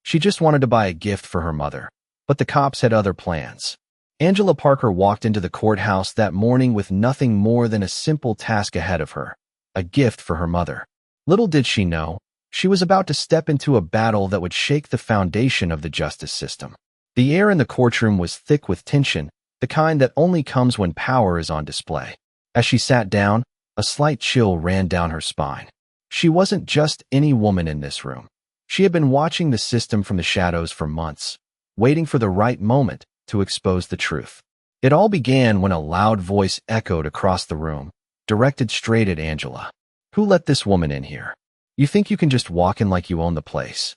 She just wanted to buy a gift for her mother. But the cops had other plans. Angela Parker walked into the courthouse that morning with nothing more than a simple task ahead of her: a gift for her mother. Little did she know, she was about to step into a battle that would shake the foundation of the justice system. The air in the courtroom was thick with tension, the kind that only comes when power is on display. As she sat down, a slight chill ran down her spine. She wasn't just any woman in this room. She had been watching the system from the shadows for months, waiting for the right moment to expose the truth. It all began when a loud voice echoed across the room, directed straight at Angela. "Who let this woman in here? You think you can just walk in like you own the place?"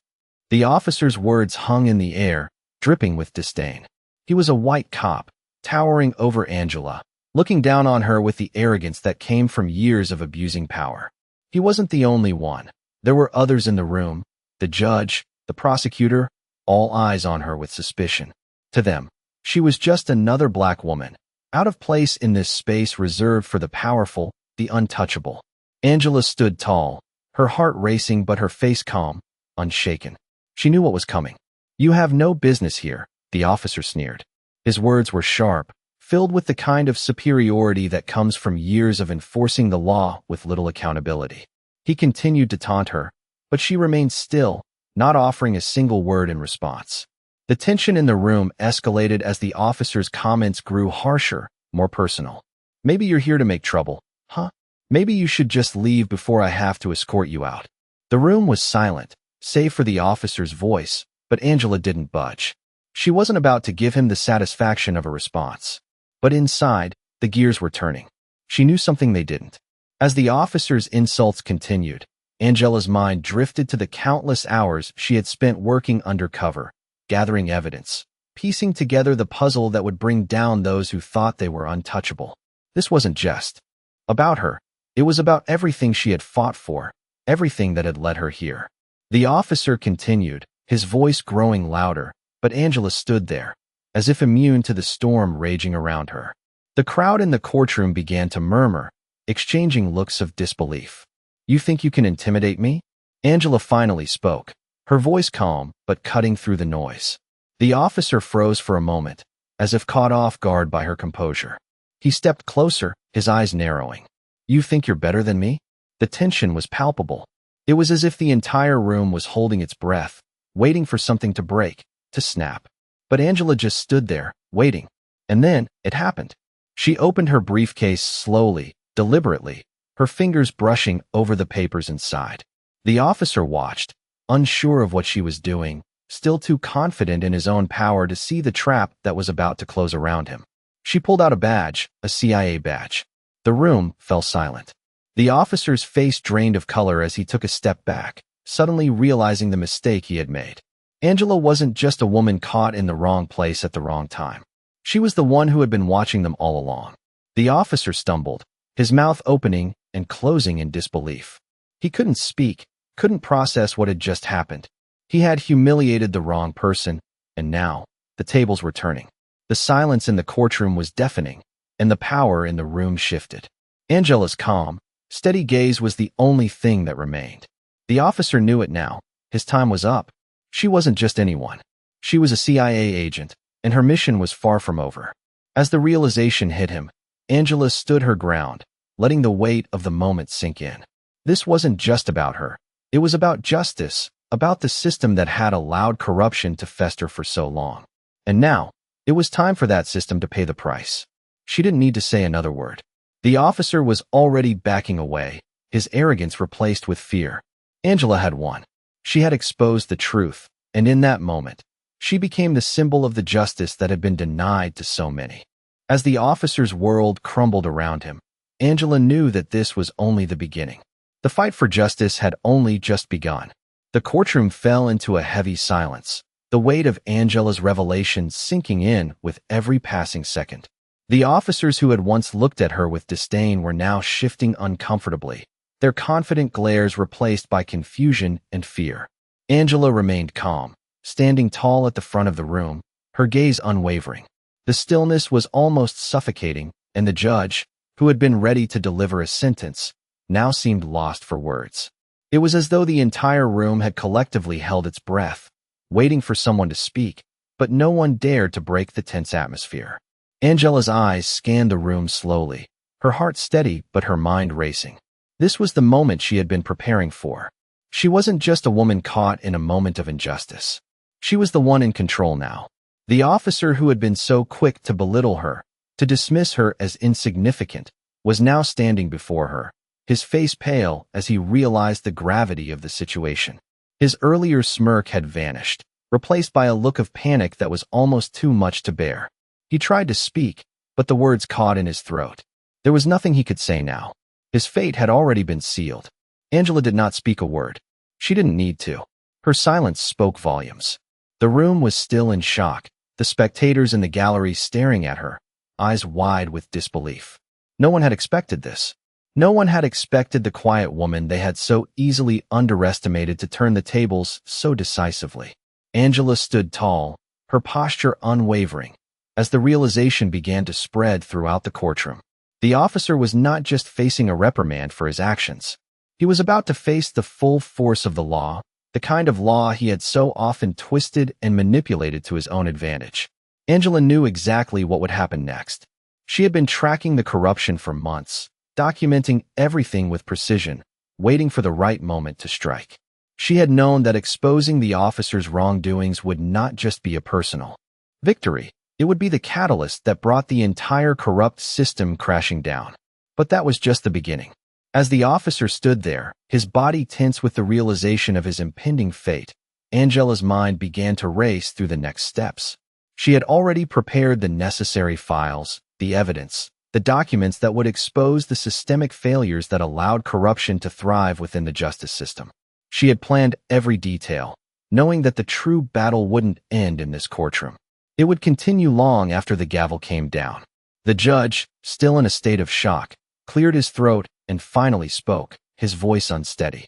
The officer's words hung in the air, dripping with disdain. He was a white cop, towering over Angela, looking down on her with the arrogance that came from years of abusing power. He wasn't the only one. There were others in the room: the judge, the prosecutor, all eyes on her with suspicion. To them, she was just another black woman, out of place in this space reserved for the powerful, the untouchable. Angela stood tall, her heart racing but her face calm, unshaken. She knew what was coming. "You have no business here," the officer sneered. His words were sharp, filled with the kind of superiority that comes from years of enforcing the law with little accountability. He continued to taunt her, but she remained still, not offering a single word in response. The tension in the room escalated as the officer's comments grew harsher, more personal. "Maybe you're here to make trouble, huh? Maybe you should just leave before I have to escort you out." The room was silent, save for the officer's voice, but Angela didn't budge. She wasn't about to give him the satisfaction of a response. But inside, the gears were turning. She knew something they didn't. As the officer's insults continued, Angela's mind drifted to the countless hours she had spent working undercover, gathering evidence, piecing together the puzzle that would bring down those who thought they were untouchable. This wasn't just about her. It was about everything she had fought for, everything that had led her here. The officer continued, his voice growing louder, but Angela stood there, as if immune to the storm raging around her. The crowd in the courtroom began to murmur, exchanging looks of disbelief. "You think you can intimidate me?" Angela finally spoke, her voice calm but cutting through the noise. The officer froze for a moment, as if caught off guard by her composure. He stepped closer, his eyes narrowing. "You think you're better than me?" The tension was palpable. It was as if the entire room was holding its breath, waiting for something to break, to snap. But Angela just stood there, waiting. And then, it happened. She opened her briefcase slowly, deliberately, her fingers brushing over the papers inside. The officer watched, unsure of what she was doing, still too confident in his own power to see the trap that was about to close around him. She pulled out a badge, a CIA badge. The room fell silent. The officer's face drained of color as he took a step back, suddenly realizing the mistake he had made. Angela wasn't just a woman caught in the wrong place at the wrong time. She was the one who had been watching them all along. The officer stumbled, his mouth opening and closing in disbelief. He couldn't speak, couldn't process what had just happened. He had humiliated the wrong person, and now, the tables were turning. The silence in the courtroom was deafening, and the power in the room shifted. Angela's calm, steady gaze was the only thing that remained. The officer knew it now. His time was up. She wasn't just anyone. She was a CIA agent, and her mission was far from over. As the realization hit him, Angela stood her ground, letting the weight of the moment sink in. This wasn't just about her. It was about justice, about the system that had allowed corruption to fester for so long. And now, it was time for that system to pay the price. She didn't need to say another word. The officer was already backing away, his arrogance replaced with fear. Angela had won. She had exposed the truth, and in that moment, she became the symbol of the justice that had been denied to so many. As the officer's world crumbled around him, Angela knew that this was only the beginning. The fight for justice had only just begun. The courtroom fell into a heavy silence, the weight of Angela's revelations sinking in with every passing second. The officers who had once looked at her with disdain were now shifting uncomfortably, their confident glares replaced by confusion and fear. Angela remained calm, standing tall at the front of the room, her gaze unwavering. The stillness was almost suffocating, and the judge, who had been ready to deliver a sentence, now seemed lost for words. It was as though the entire room had collectively held its breath, waiting for someone to speak, but no one dared to break the tense atmosphere. Angela's eyes scanned the room slowly, her heart steady but her mind racing. This was the moment she had been preparing for. She wasn't just a woman caught in a moment of injustice. She was the one in control now. The officer who had been so quick to belittle her, to dismiss her as insignificant, was now standing before her, his face pale as he realized the gravity of the situation. His earlier smirk had vanished, replaced by a look of panic that was almost too much to bear. He tried to speak, but the words caught in his throat. There was nothing he could say now. His fate had already been sealed. Angela did not speak a word. She didn't need to. Her silence spoke volumes. The room was still in shock, the spectators in the gallery staring at her, eyes wide with disbelief. No one had expected this. No one had expected the quiet woman they had so easily underestimated to turn the tables so decisively. Angela stood tall, her posture unwavering, as the realization began to spread throughout the courtroom. The officer was not just facing a reprimand for his actions. He was about to face the full force of the law, the kind of law he had so often twisted and manipulated to his own advantage. Angela knew exactly what would happen next. She had been tracking the corruption for months, documenting everything with precision, waiting for the right moment to strike. She had known that exposing the officer's wrongdoings would not just be a personal victory. It would be the catalyst that brought the entire corrupt system crashing down. But that was just the beginning. As the officer stood there, his body tense with the realization of his impending fate, Angela's mind began to race through the next steps. She had already prepared the necessary files, the evidence, the documents that would expose the systemic failures that allowed corruption to thrive within the justice system. She had planned every detail, knowing that the true battle wouldn't end in this courtroom. It would continue long after the gavel came down. The judge, still in a state of shock, cleared his throat and finally spoke, his voice unsteady.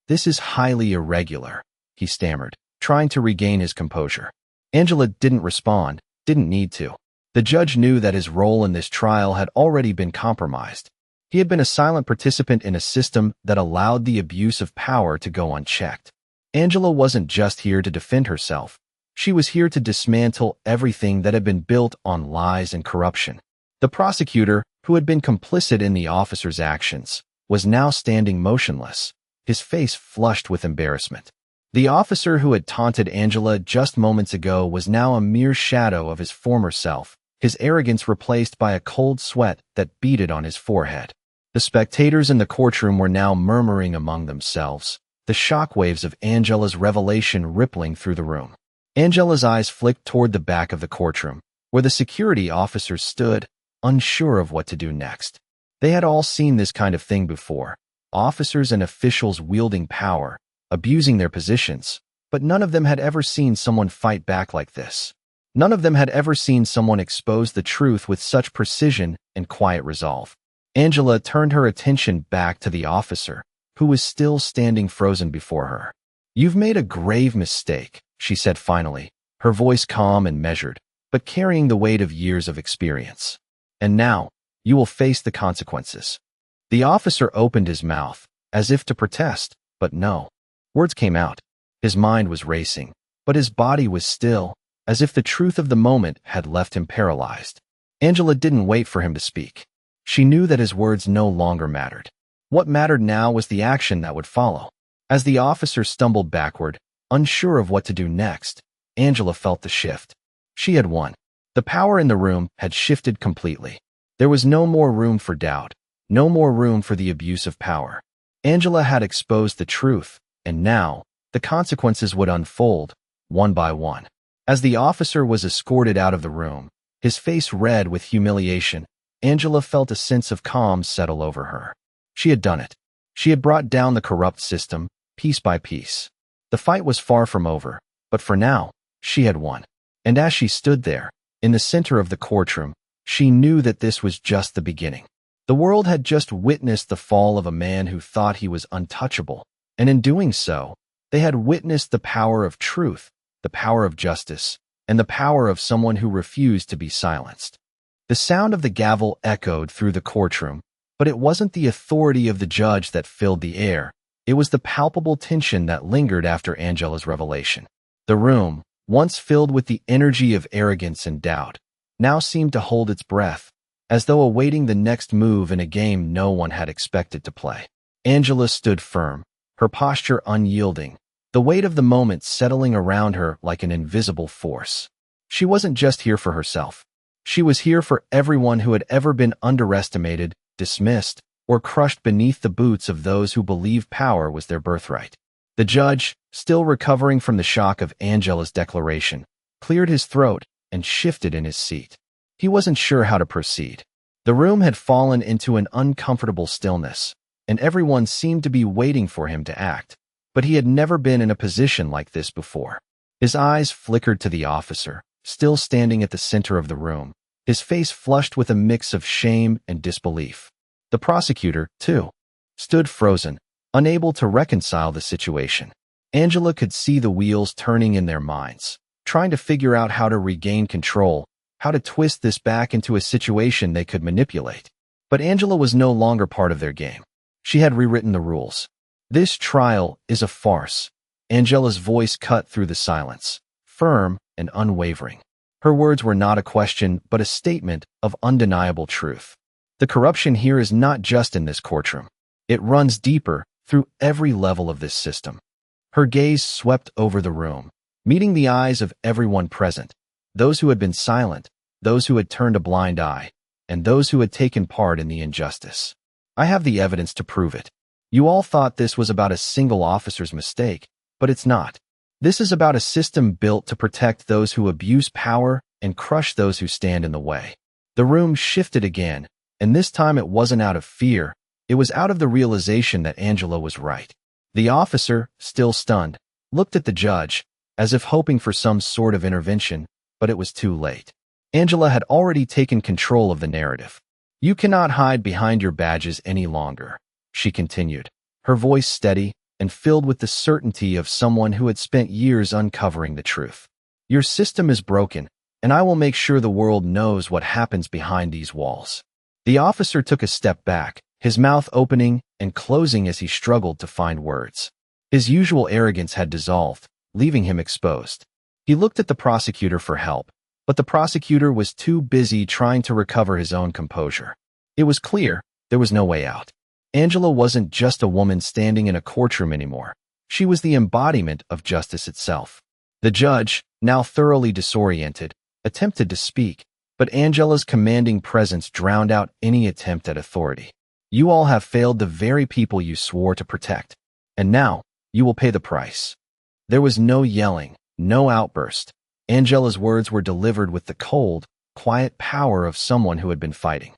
This is highly irregular, he stammered, trying to regain his composure. Angela didn't respond, didn't need to. The judge knew that his role in this trial had already been compromised. He had been a silent participant in a system that allowed the abuse of power to go unchecked. Angela wasn't just here to defend herself. She was here to dismantle everything that had been built on lies and corruption. The prosecutor, who had been complicit in the officer's actions, was now standing motionless, his face flushed with embarrassment. The officer who had taunted Angela just moments ago was now a mere shadow of his former self, his arrogance replaced by a cold sweat that beaded on his forehead. The spectators in the courtroom were now murmuring among themselves, the shockwaves of Angela's revelation rippling through the room. Angela's eyes flicked toward the back of the courtroom, where the security officers stood, unsure of what to do next. They had all seen this kind of thing before, officers and officials wielding power, abusing their positions, but none of them had ever seen someone fight back like this. None of them had ever seen someone expose the truth with such precision and quiet resolve. Angela turned her attention back to the officer, who was still standing frozen before her. "You've made a grave mistake," she said finally, her voice calm and measured, but carrying the weight of years of experience. "And now, you will face the consequences." The officer opened his mouth, as if to protest, but no. Words came out. His mind was racing, but his body was still, as if the truth of the moment had left him paralyzed. Angela didn't wait for him to speak. She knew that his words no longer mattered. What mattered now was the action that would follow. As the officer stumbled backward, unsure of what to do next, Angela felt the shift. She had won. The power in the room had shifted completely. There was no more room for doubt, no more room for the abuse of power. Angela had exposed the truth, and now, the consequences would unfold, one by one. As the officer was escorted out of the room, his face red with humiliation, Angela felt a sense of calm settle over her. She had done it. She had brought down the corrupt system, piece by piece. The fight was far from over, but for now, she had won. And as she stood there, in the center of the courtroom, she knew that this was just the beginning. The world had just witnessed the fall of a man who thought he was untouchable, and in doing so, they had witnessed the power of truth, the power of justice, and the power of someone who refused to be silenced. The sound of the gavel echoed through the courtroom, but it wasn't the authority of the judge that filled the air. It was the palpable tension that lingered after Angela's revelation. The room, once filled with the energy of arrogance and doubt, now seemed to hold its breath, as though awaiting the next move in a game no one had expected to play. Angela stood firm, her posture unyielding, the weight of the moment settling around her like an invisible force. She wasn't just here for herself. She was here for everyone who had ever been underestimated, dismissed, or crushed beneath the boots of those who believed power was their birthright. The judge, still recovering from the shock of Angela's declaration, cleared his throat and shifted in his seat. He wasn't sure how to proceed. The room had fallen into an uncomfortable stillness, and everyone seemed to be waiting for him to act, but he had never been in a position like this before. His eyes flickered to the officer, still standing at the center of the room, his face flushed with a mix of shame and disbelief. The prosecutor, too, stood frozen, unable to reconcile the situation. Angela could see the wheels turning in their minds, trying to figure out how to regain control, how to twist this back into a situation they could manipulate. But Angela was no longer part of their game. She had rewritten the rules. This trial is a farce. Angela's voice cut through the silence, firm and unwavering. Her words were not a question, but a statement of undeniable truth. The corruption here is not just in this courtroom. It runs deeper, through every level of this system. Her gaze swept over the room, meeting the eyes of everyone present, those who had been silent, those who had turned a blind eye, and those who had taken part in the injustice. I have the evidence to prove it. You all thought this was about a single officer's mistake, but it's not. This is about a system built to protect those who abuse power and crush those who stand in the way. The room shifted again, and this time it wasn't out of fear, it was out of the realization that Angela was right. The officer, still stunned, looked at the judge, as if hoping for some sort of intervention, but it was too late. Angela had already taken control of the narrative. You cannot hide behind your badges any longer, she continued, her voice steady and filled with the certainty of someone who had spent years uncovering the truth. Your system is broken, and I will make sure the world knows what happens behind these walls. The officer took a step back, his mouth opening and closing as he struggled to find words. His usual arrogance had dissolved, leaving him exposed. He looked at the prosecutor for help, but the prosecutor was too busy trying to recover his own composure. It was clear there was no way out. Angela wasn't just a woman standing in a courtroom anymore. She was the embodiment of justice itself. The judge, now thoroughly disoriented, attempted to speak, but Angela's commanding presence drowned out any attempt at authority. You all have failed the very people you swore to protect, and now you will pay the price. There was no yelling, no outburst. Angela's words were delivered with the cold, quiet power of someone who had been fighting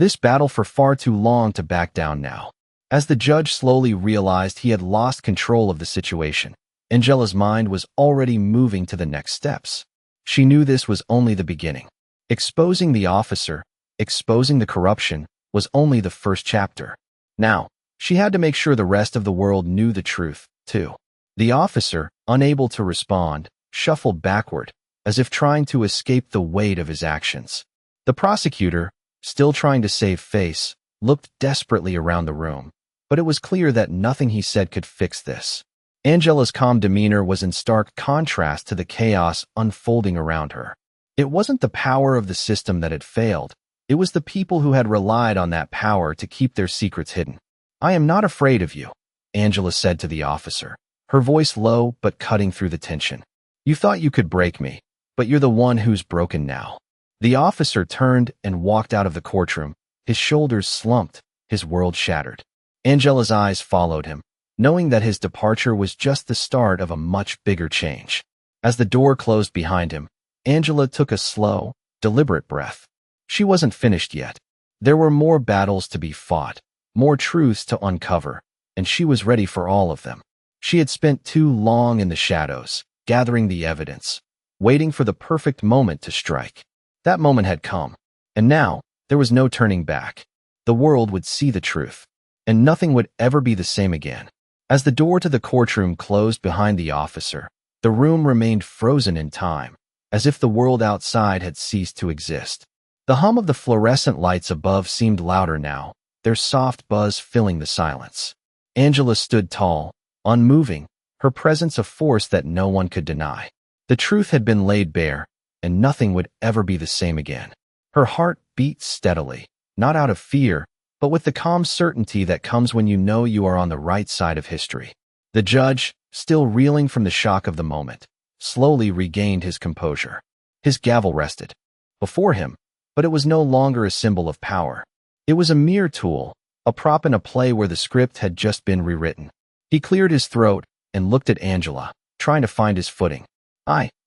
this battle for far too long to back down now. As the judge slowly realized he had lost control of the situation, Angela's mind was already moving to the next steps. She knew this was only the beginning. Exposing the officer, exposing the corruption, was only the first chapter. Now, she had to make sure the rest of the world knew the truth, too. The officer, unable to respond, shuffled backward, as if trying to escape the weight of his actions. The prosecutor, still trying to save face, looked desperately around the room, but it was clear that nothing he said could fix this. Angela's calm demeanor was in stark contrast to the chaos unfolding around her. It wasn't the power of the system that had failed. It was the people who had relied on that power to keep their secrets hidden. I am not afraid of you, Angela said to the officer, her voice low but cutting through the tension. You thought you could break me, but you're the one who's broken now. The officer turned and walked out of the courtroom, his shoulders slumped, his world shattered. Angela's eyes followed him, knowing that his departure was just the start of a much bigger change. As the door closed behind him, Angela took a slow, deliberate breath. She wasn't finished yet. There were more battles to be fought, more truths to uncover, and she was ready for all of them. She had spent too long in the shadows, gathering the evidence, waiting for the perfect moment to strike. That moment had come, and now there was no turning back. The world would see the truth, and nothing would ever be the same again. As the door to the courtroom closed behind the officer, the room remained frozen in time, as if the world outside had ceased to exist. The hum of the fluorescent lights above seemed louder now, their soft buzz filling the silence. Angela stood tall, unmoving, her presence a force that no one could deny. The truth had been laid bare, and nothing would ever be the same again. Her heart beat steadily, not out of fear, but with the calm certainty that comes when you know you are on the right side of history. The judge, still reeling from the shock of the moment, slowly regained his composure. His gavel rested before him, but it was no longer a symbol of power. It was a mere tool, a prop in a play where the script had just been rewritten. He cleared his throat and looked at Angela, trying to find his footing.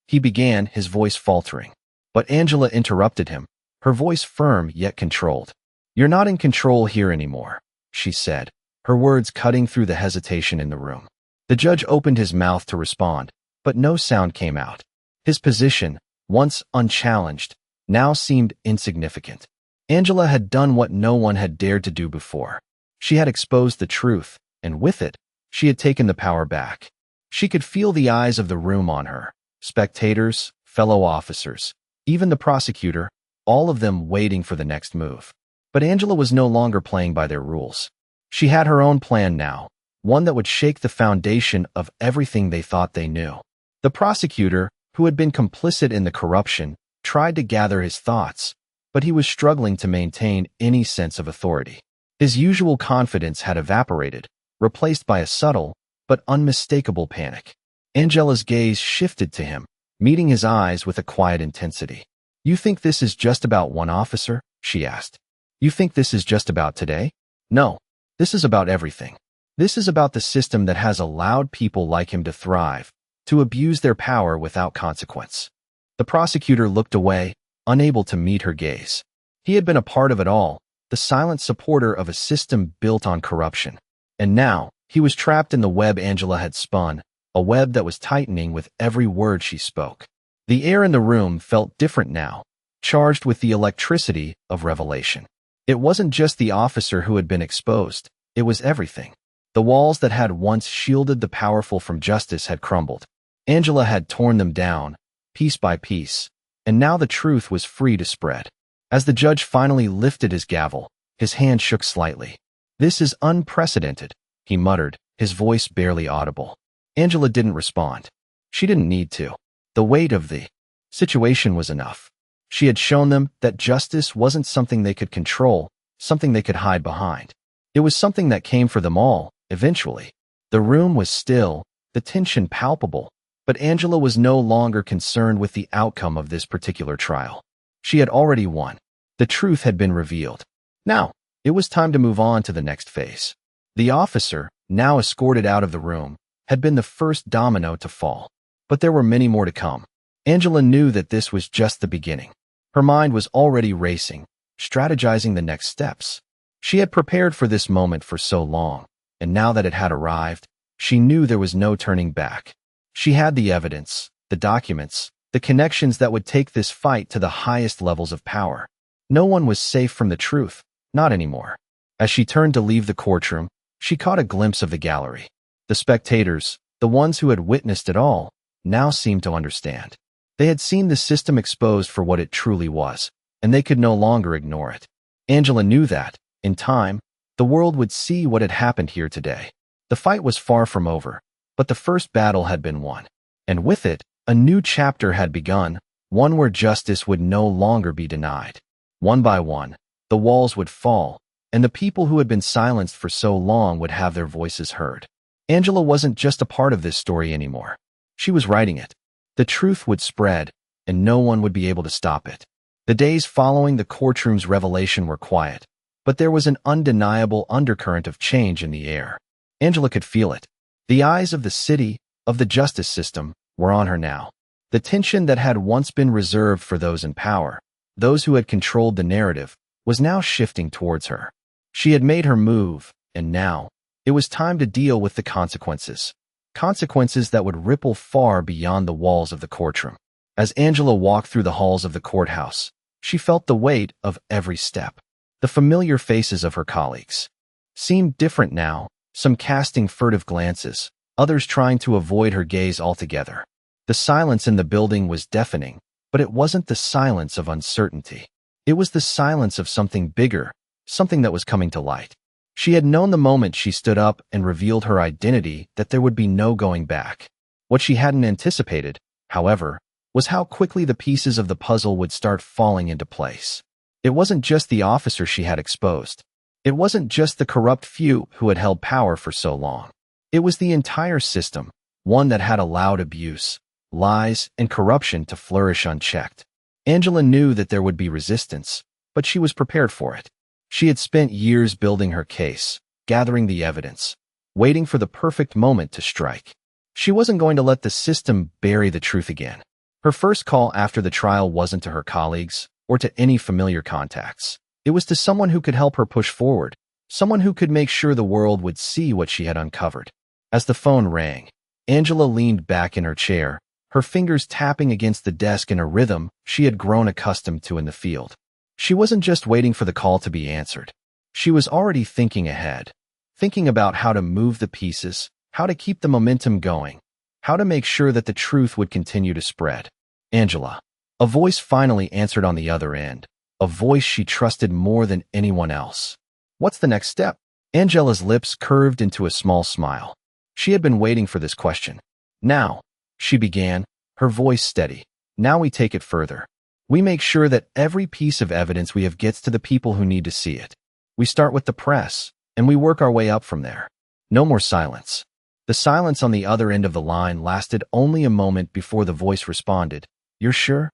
He began, his voice faltering. But Angela interrupted him, her voice firm yet controlled. "You're not in control here anymore," she said, her words cutting through the hesitation in the room. The judge opened his mouth to respond, but no sound came out. His position, once unchallenged, now seemed insignificant. Angela had done what no one had dared to do before. She had exposed the truth, and with it, she had taken the power back. She could feel the eyes of the room on her, spectators, fellow officers, even the prosecutor, all of them waiting for the next move. But Angela was no longer playing by their rules. She had her own plan now, one that would shake the foundation of everything they thought they knew. The prosecutor, who had been complicit in the corruption, tried to gather his thoughts, but he was struggling to maintain any sense of authority. His usual confidence had evaporated, replaced by a subtle but unmistakable panic. Angela's gaze shifted to him, meeting his eyes with a quiet intensity. "You think this is just about one officer?" she asked. "You think this is just about today? No, this is about everything. This is about the system that has allowed people like him to thrive, to abuse their power without consequence." The prosecutor looked away, unable to meet her gaze. He had been a part of it all, the silent supporter of a system built on corruption. And now, he was trapped in the web Angela had spun, a web that was tightening with every word she spoke. The air in the room felt different now, charged with the electricity of revelation. It wasn't just the officer who had been exposed, it was everything. The walls that had once shielded the powerful from justice had crumbled. Angela had torn them down, piece by piece, and now the truth was free to spread. As the judge finally lifted his gavel, his hand shook slightly. "This is unprecedented," he muttered, his voice barely audible. Angela didn't respond. She didn't need to. The weight of the situation was enough. She had shown them that justice wasn't something they could control, something they could hide behind. It was something that came for them all, eventually. The room was still, the tension palpable, but Angela was no longer concerned with the outcome of this particular trial. She had already won. The truth had been revealed. Now, it was time to move on to the next phase. The officer, now escorted out of the room, had been the first domino to fall. But there were many more to come. Angela knew that this was just the beginning. Her mind was already racing, strategizing the next steps. She had prepared for this moment for so long, and now that it had arrived, she knew there was no turning back. She had the evidence, the documents, the connections that would take this fight to the highest levels of power. No one was safe from the truth, not anymore. As she turned to leave the courtroom, she caught a glimpse of the gallery. The spectators, the ones who had witnessed it all, now seemed to understand. They had seen the system exposed for what it truly was, and they could no longer ignore it. Angela knew that, in time, the world would see what had happened here today. The fight was far from over, but the first battle had been won. And with it, a new chapter had begun, one where justice would no longer be denied. One by one, the walls would fall, and the people who had been silenced for so long would have their voices heard. Angela wasn't just a part of this story anymore. She was writing it. The truth would spread, and no one would be able to stop it. The days following the courtroom's revelation were quiet, but there was an undeniable undercurrent of change in the air. Angela could feel it. The eyes of the city, of the justice system, were on her now. The tension that had once been reserved for those in power, those who had controlled the narrative, was now shifting towards her. She had made her move, and now, it was time to deal with the consequences. Consequences that would ripple far beyond the walls of the courtroom. As Angela walked through the halls of the courthouse, she felt the weight of every step. The familiar faces of her colleagues seemed different now, some casting furtive glances, others trying to avoid her gaze altogether. The silence in the building was deafening, but it wasn't the silence of uncertainty. It was the silence of something bigger, something that was coming to light. She had known the moment she stood up and revealed her identity that there would be no going back. What she hadn't anticipated, however, was how quickly the pieces of the puzzle would start falling into place. It wasn't just the officer she had exposed. It wasn't just the corrupt few who had held power for so long. It was the entire system, one that had allowed abuse, lies, and corruption to flourish unchecked. Angela knew that there would be resistance, but she was prepared for it. She had spent years building her case, gathering the evidence, waiting for the perfect moment to strike. She wasn't going to let the system bury the truth again. Her first call after the trial wasn't to her colleagues or to any familiar contacts. It was to someone who could help her push forward, someone who could make sure the world would see what she had uncovered. As the phone rang, Angela leaned back in her chair, her fingers tapping against the desk in a rhythm she had grown accustomed to in the field. She wasn't just waiting for the call to be answered. She was already thinking ahead, thinking about how to move the pieces, how to keep the momentum going, how to make sure that the truth would continue to spread. Angela. A voice finally answered on the other end, a voice she trusted more than anyone else. What's the next step? Angela's lips curved into a small smile. She had been waiting for this question. Now, she began, her voice steady. Now we take it further. We make sure that every piece of evidence we have gets to the people who need to see it. We start with the press, and we work our way up from there. No more silence. The silence on the other end of the line lasted only a moment before the voice responded. You're sure?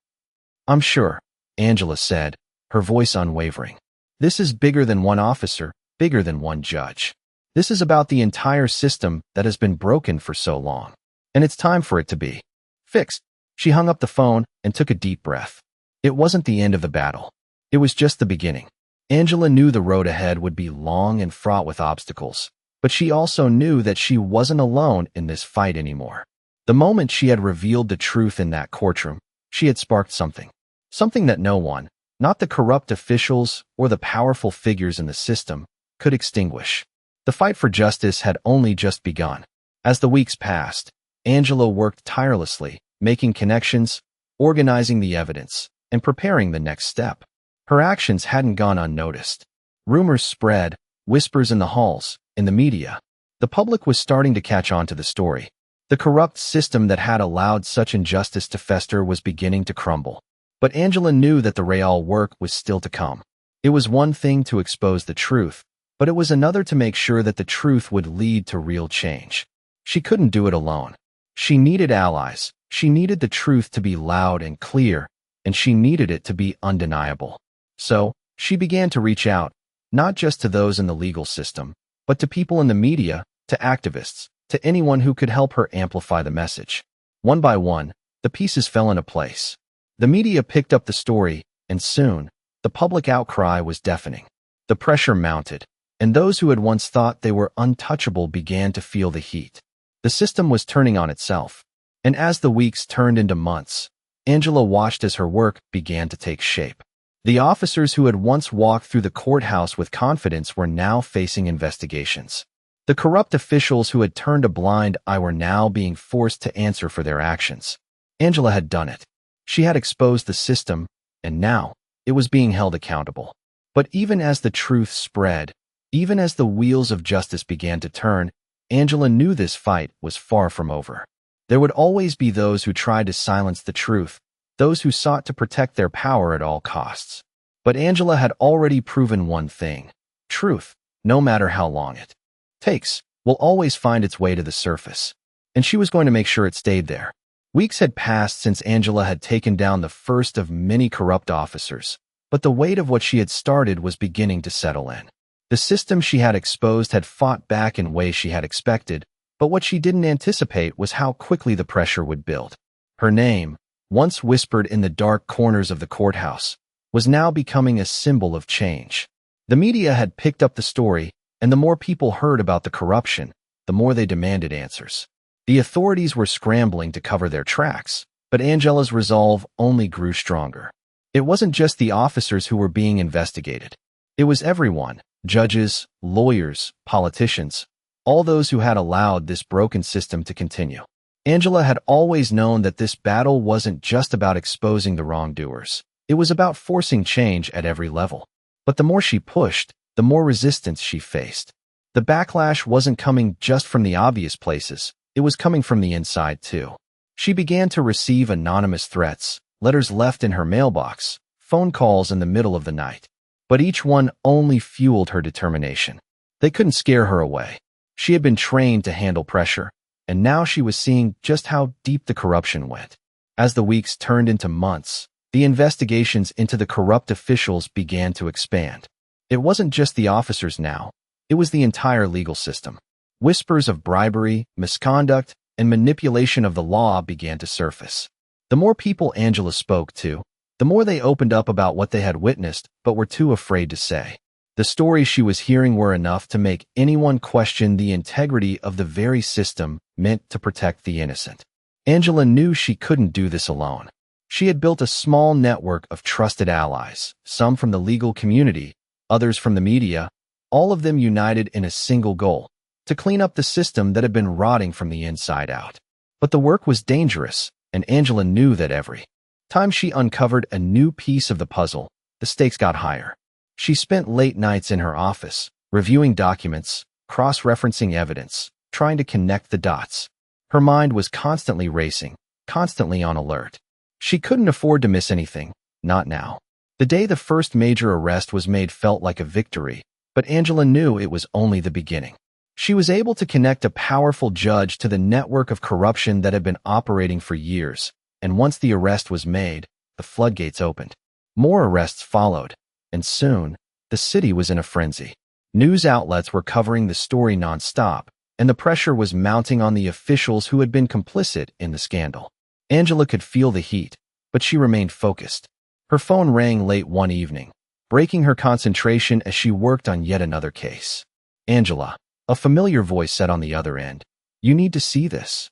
I'm sure, Angela said, her voice unwavering. This is bigger than one officer, bigger than one judge. This is about the entire system that has been broken for so long. And it's time for it to be fixed. She hung up the phone and took a deep breath. It wasn't the end of the battle. It was just the beginning. Angela knew the road ahead would be long and fraught with obstacles, but she also knew that she wasn't alone in this fight anymore. The moment she had revealed the truth in that courtroom, she had sparked something. Something that no one, not the corrupt officials or the powerful figures in the system, could extinguish. The fight for justice had only just begun. As the weeks passed, Angela worked tirelessly, making connections, organizing the evidence, and preparing the next step. Her actions hadn't gone unnoticed. Rumors spread, whispers in the halls, in the media. The public was starting to catch on to the story. The corrupt system that had allowed such injustice to fester was beginning to crumble. But Angela knew that the real work was still to come. It was one thing to expose the truth, but it was another to make sure that the truth would lead to real change. She couldn't do it alone. She needed allies. She needed the truth to be loud and clear, and she needed it to be undeniable. So, she began to reach out, not just to those in the legal system, but to people in the media, to activists, to anyone who could help her amplify the message. One by one, the pieces fell into place. The media picked up the story, and soon, the public outcry was deafening. The pressure mounted, and those who had once thought they were untouchable began to feel the heat. The system was turning on itself. And as the weeks turned into months, Angela watched as her work began to take shape. The officers who had once walked through the courthouse with confidence were now facing investigations. The corrupt officials who had turned a blind eye were now being forced to answer for their actions. Angela had done it. She had exposed the system, and now it was being held accountable. But even as the truth spread, even as the wheels of justice began to turn, Angela knew this fight was far from over. There would always be those who tried to silence the truth, those who sought to protect their power at all costs. But Angela had already proven one thing. Truth, no matter how long it takes, will always find its way to the surface. And she was going to make sure it stayed there. Weeks had passed since Angela had taken down the first of many corrupt officers, but the weight of what she had started was beginning to settle in. The system she had exposed had fought back in ways she had expected, but what she didn't anticipate was how quickly the pressure would build. Her name, once whispered in the dark corners of the courthouse, was now becoming a symbol of change. The media had picked up the story, and the more people heard about the corruption, the more they demanded answers. The authorities were scrambling to cover their tracks, but Angela's resolve only grew stronger. It wasn't just the officers who were being investigated. It was everyone, judges, lawyers, politicians, all those who had allowed this broken system to continue. Angela had always known that this battle wasn't just about exposing the wrongdoers. It was about forcing change at every level. But the more she pushed, the more resistance she faced. The backlash wasn't coming just from the obvious places, it was coming from the inside too. She began to receive anonymous threats, letters left in her mailbox, phone calls in the middle of the night. But each one only fueled her determination. They couldn't scare her away. She had been trained to handle pressure, and now she was seeing just how deep the corruption went. As the weeks turned into months, the investigations into the corrupt officials began to expand. It wasn't just the officers now, it was the entire legal system. Whispers of bribery, misconduct, and manipulation of the law began to surface. The more people Angela spoke to, the more they opened up about what they had witnessed but were too afraid to say. The stories she was hearing were enough to make anyone question the integrity of the very system meant to protect the innocent. Angela knew she couldn't do this alone. She had built a small network of trusted allies, some from the legal community, others from the media, all of them united in a single goal: to clean up the system that had been rotting from the inside out. But the work was dangerous, and Angela knew that every time she uncovered a new piece of the puzzle, the stakes got higher. She spent late nights in her office, reviewing documents, cross-referencing evidence, trying to connect the dots. Her mind was constantly racing, constantly on alert. She couldn't afford to miss anything, not now. The day the first major arrest was made felt like a victory, but Angela knew it was only the beginning. She was able to connect a powerful judge to the network of corruption that had been operating for years, and once the arrest was made, the floodgates opened. More arrests followed, and soon, the city was in a frenzy. News outlets were covering the story nonstop, and the pressure was mounting on the officials who had been complicit in the scandal. Angela could feel the heat, but she remained focused. Her phone rang late one evening, breaking her concentration as she worked on yet another case. "Angela," a familiar voice said on the other end, "you need to see this."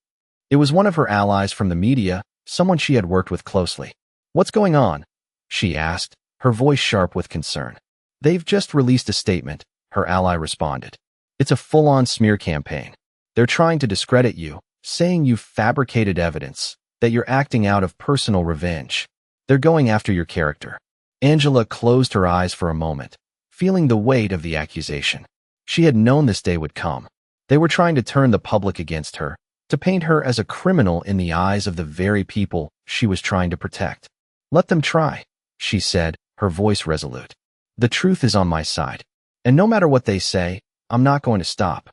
It was one of her allies from the media, someone she had worked with closely. "What's going on?" she asked, her voice sharp with concern. "They've just released a statement," her ally responded. "It's a full-on smear campaign. They're trying to discredit you, saying you've fabricated evidence, that you're acting out of personal revenge. They're going after your character." Angela closed her eyes for a moment, feeling the weight of the accusation. She had known this day would come. They were trying to turn the public against her, to paint her as a criminal in the eyes of the very people she was trying to protect. "Let them try," she said, her voice resolute. "The truth is on my side. And no matter what they say, I'm not going to stop."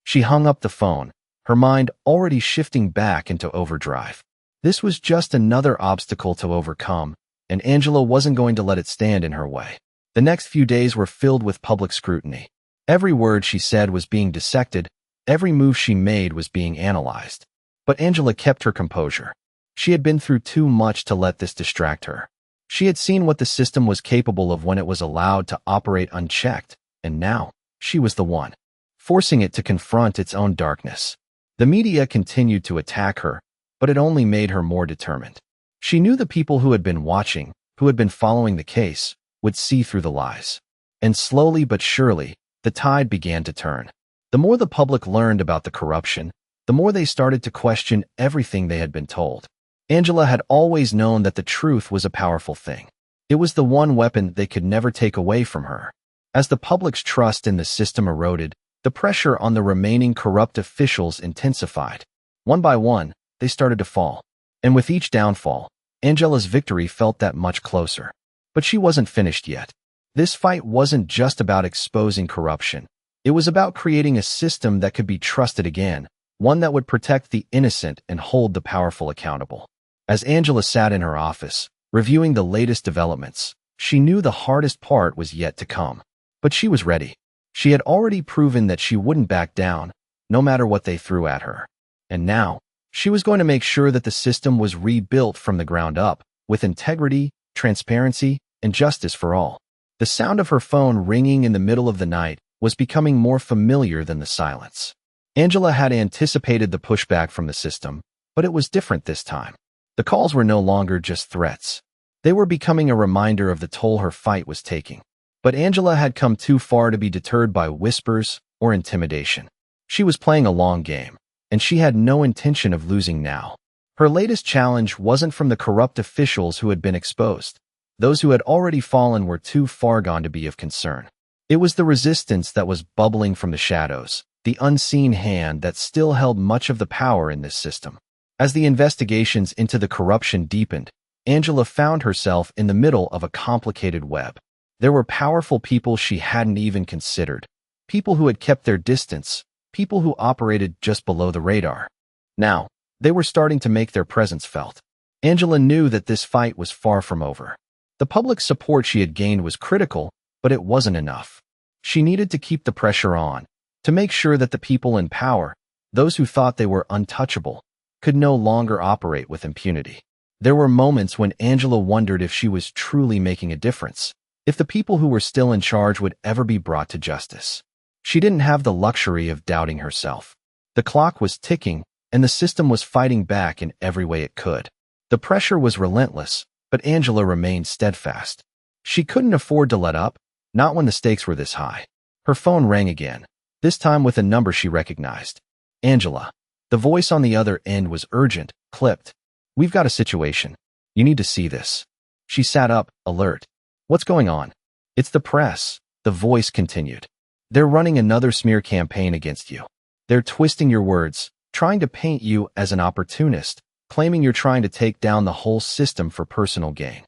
She hung up the phone, her mind already shifting back into overdrive. This was just another obstacle to overcome, and Angela wasn't going to let it stand in her way. The next few days were filled with public scrutiny. Every word she said was being dissected, every move she made was being analyzed. But Angela kept her composure. She had been through too much to let this distract her. She had seen what the system was capable of when it was allowed to operate unchecked, and now, she was the one, forcing it to confront its own darkness. The media continued to attack her, but it only made her more determined. She knew the people who had been watching, who had been following the case, would see through the lies. And slowly but surely, the tide began to turn. The more the public learned about the corruption, the more they started to question everything they had been told. Angela had always known that the truth was a powerful thing. It was the one weapon they could never take away from her. As the public's trust in the system eroded, the pressure on the remaining corrupt officials intensified. One by one, they started to fall. And with each downfall, Angela's victory felt that much closer. But she wasn't finished yet. This fight wasn't just about exposing corruption. It was about creating a system that could be trusted again, one that would protect the innocent and hold the powerful accountable. As Angela sat in her office, reviewing the latest developments, she knew the hardest part was yet to come. But she was ready. She had already proven that she wouldn't back down, no matter what they threw at her. And now, she was going to make sure that the system was rebuilt from the ground up, with integrity, transparency, and justice for all. The sound of her phone ringing in the middle of the night was becoming more familiar than the silence. Angela had anticipated the pushback from the system, but it was different this time. The calls were no longer just threats. They were becoming a reminder of the toll her fight was taking. But Angela had come too far to be deterred by whispers or intimidation. She was playing a long game, and she had no intention of losing now. Her latest challenge wasn't from the corrupt officials who had been exposed. Those who had already fallen were too far gone to be of concern. It was the resistance that was bubbling from the shadows, the unseen hand that still held much of the power in this system. As the investigations into the corruption deepened, Angela found herself in the middle of a complicated web. There were powerful people she hadn't even considered, people who had kept their distance, people who operated just below the radar. Now, they were starting to make their presence felt. Angela knew that this fight was far from over. The public support she had gained was critical, but it wasn't enough. She needed to keep the pressure on, to make sure that the people in power, those who thought they were untouchable, could no longer operate with impunity. There were moments when Angela wondered if she was truly making a difference, if the people who were still in charge would ever be brought to justice. She didn't have the luxury of doubting herself. The clock was ticking, and the system was fighting back in every way it could. The pressure was relentless, but Angela remained steadfast. She couldn't afford to let up, not when the stakes were this high. Her phone rang again, this time with a number she recognized. Angela. The voice on the other end was urgent, clipped. "We've got a situation. You need to see this." She sat up, alert. "What's going on?" "It's the press," the voice continued. "They're running another smear campaign against you. They're twisting your words, trying to paint you as an opportunist, claiming you're trying to take down the whole system for personal gain."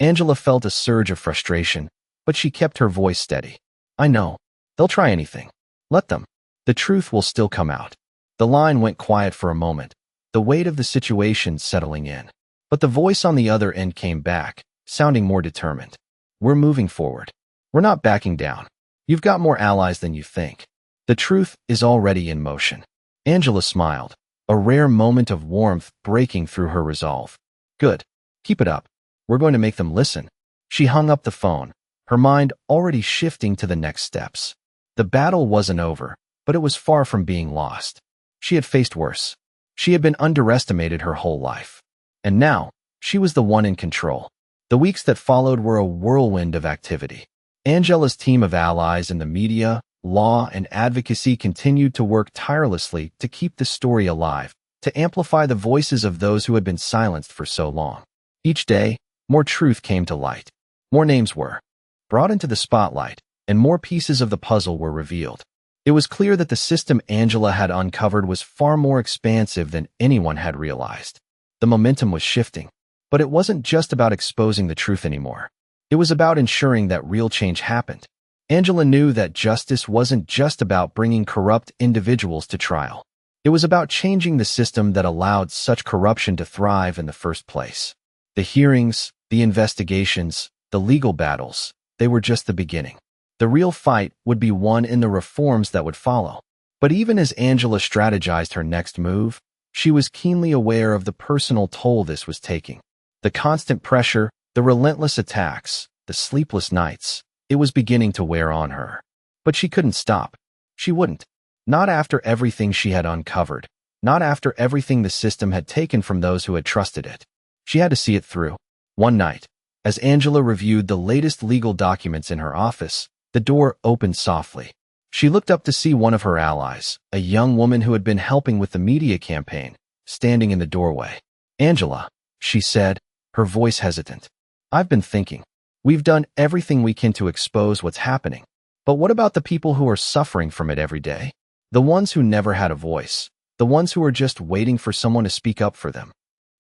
Angela felt a surge of frustration, but she kept her voice steady. "I know. They'll try anything. Let them. The truth will still come out." The line went quiet for a moment, the weight of the situation settling in. But the voice on the other end came back, sounding more determined. "We're moving forward. We're not backing down. You've got more allies than you think. The truth is already in motion." Angela smiled, a rare moment of warmth breaking through her resolve. "Good. Keep it up. We're going to make them listen." She hung up the phone, her mind already shifting to the next steps. The battle wasn't over, but it was far from being lost. She had faced worse. She had been underestimated her whole life. And now, she was the one in control. The weeks that followed were a whirlwind of activity. Angela's team of allies in the media, law, and advocacy continued to work tirelessly to keep the story alive, to amplify the voices of those who had been silenced for so long. Each day, more truth came to light. More names were brought into the spotlight, and more pieces of the puzzle were revealed. It was clear that the system Angela had uncovered was far more expansive than anyone had realized. The momentum was shifting, but it wasn't just about exposing the truth anymore. It was about ensuring that real change happened. Angela knew that justice wasn't just about bringing corrupt individuals to trial. It was about changing the system that allowed such corruption to thrive in the first place. The hearings, the investigations, the legal battles, they were just the beginning. The real fight would be won in the reforms that would follow. But even as Angela strategized her next move, she was keenly aware of the personal toll this was taking. The constant pressure, the relentless attacks, the sleepless nights, it was beginning to wear on her. But she couldn't stop. She wouldn't. Not after everything she had uncovered. Not after everything the system had taken from those who had trusted it. She had to see it through. One night, as Angela reviewed the latest legal documents in her office, the door opened softly. She looked up to see one of her allies, a young woman who had been helping with the media campaign, standing in the doorway. "Angela," she said, her voice hesitant. "I've been thinking. We've done everything we can to expose what's happening. But what about the people who are suffering from it every day? The ones who never had a voice, the ones who are just waiting for someone to speak up for them."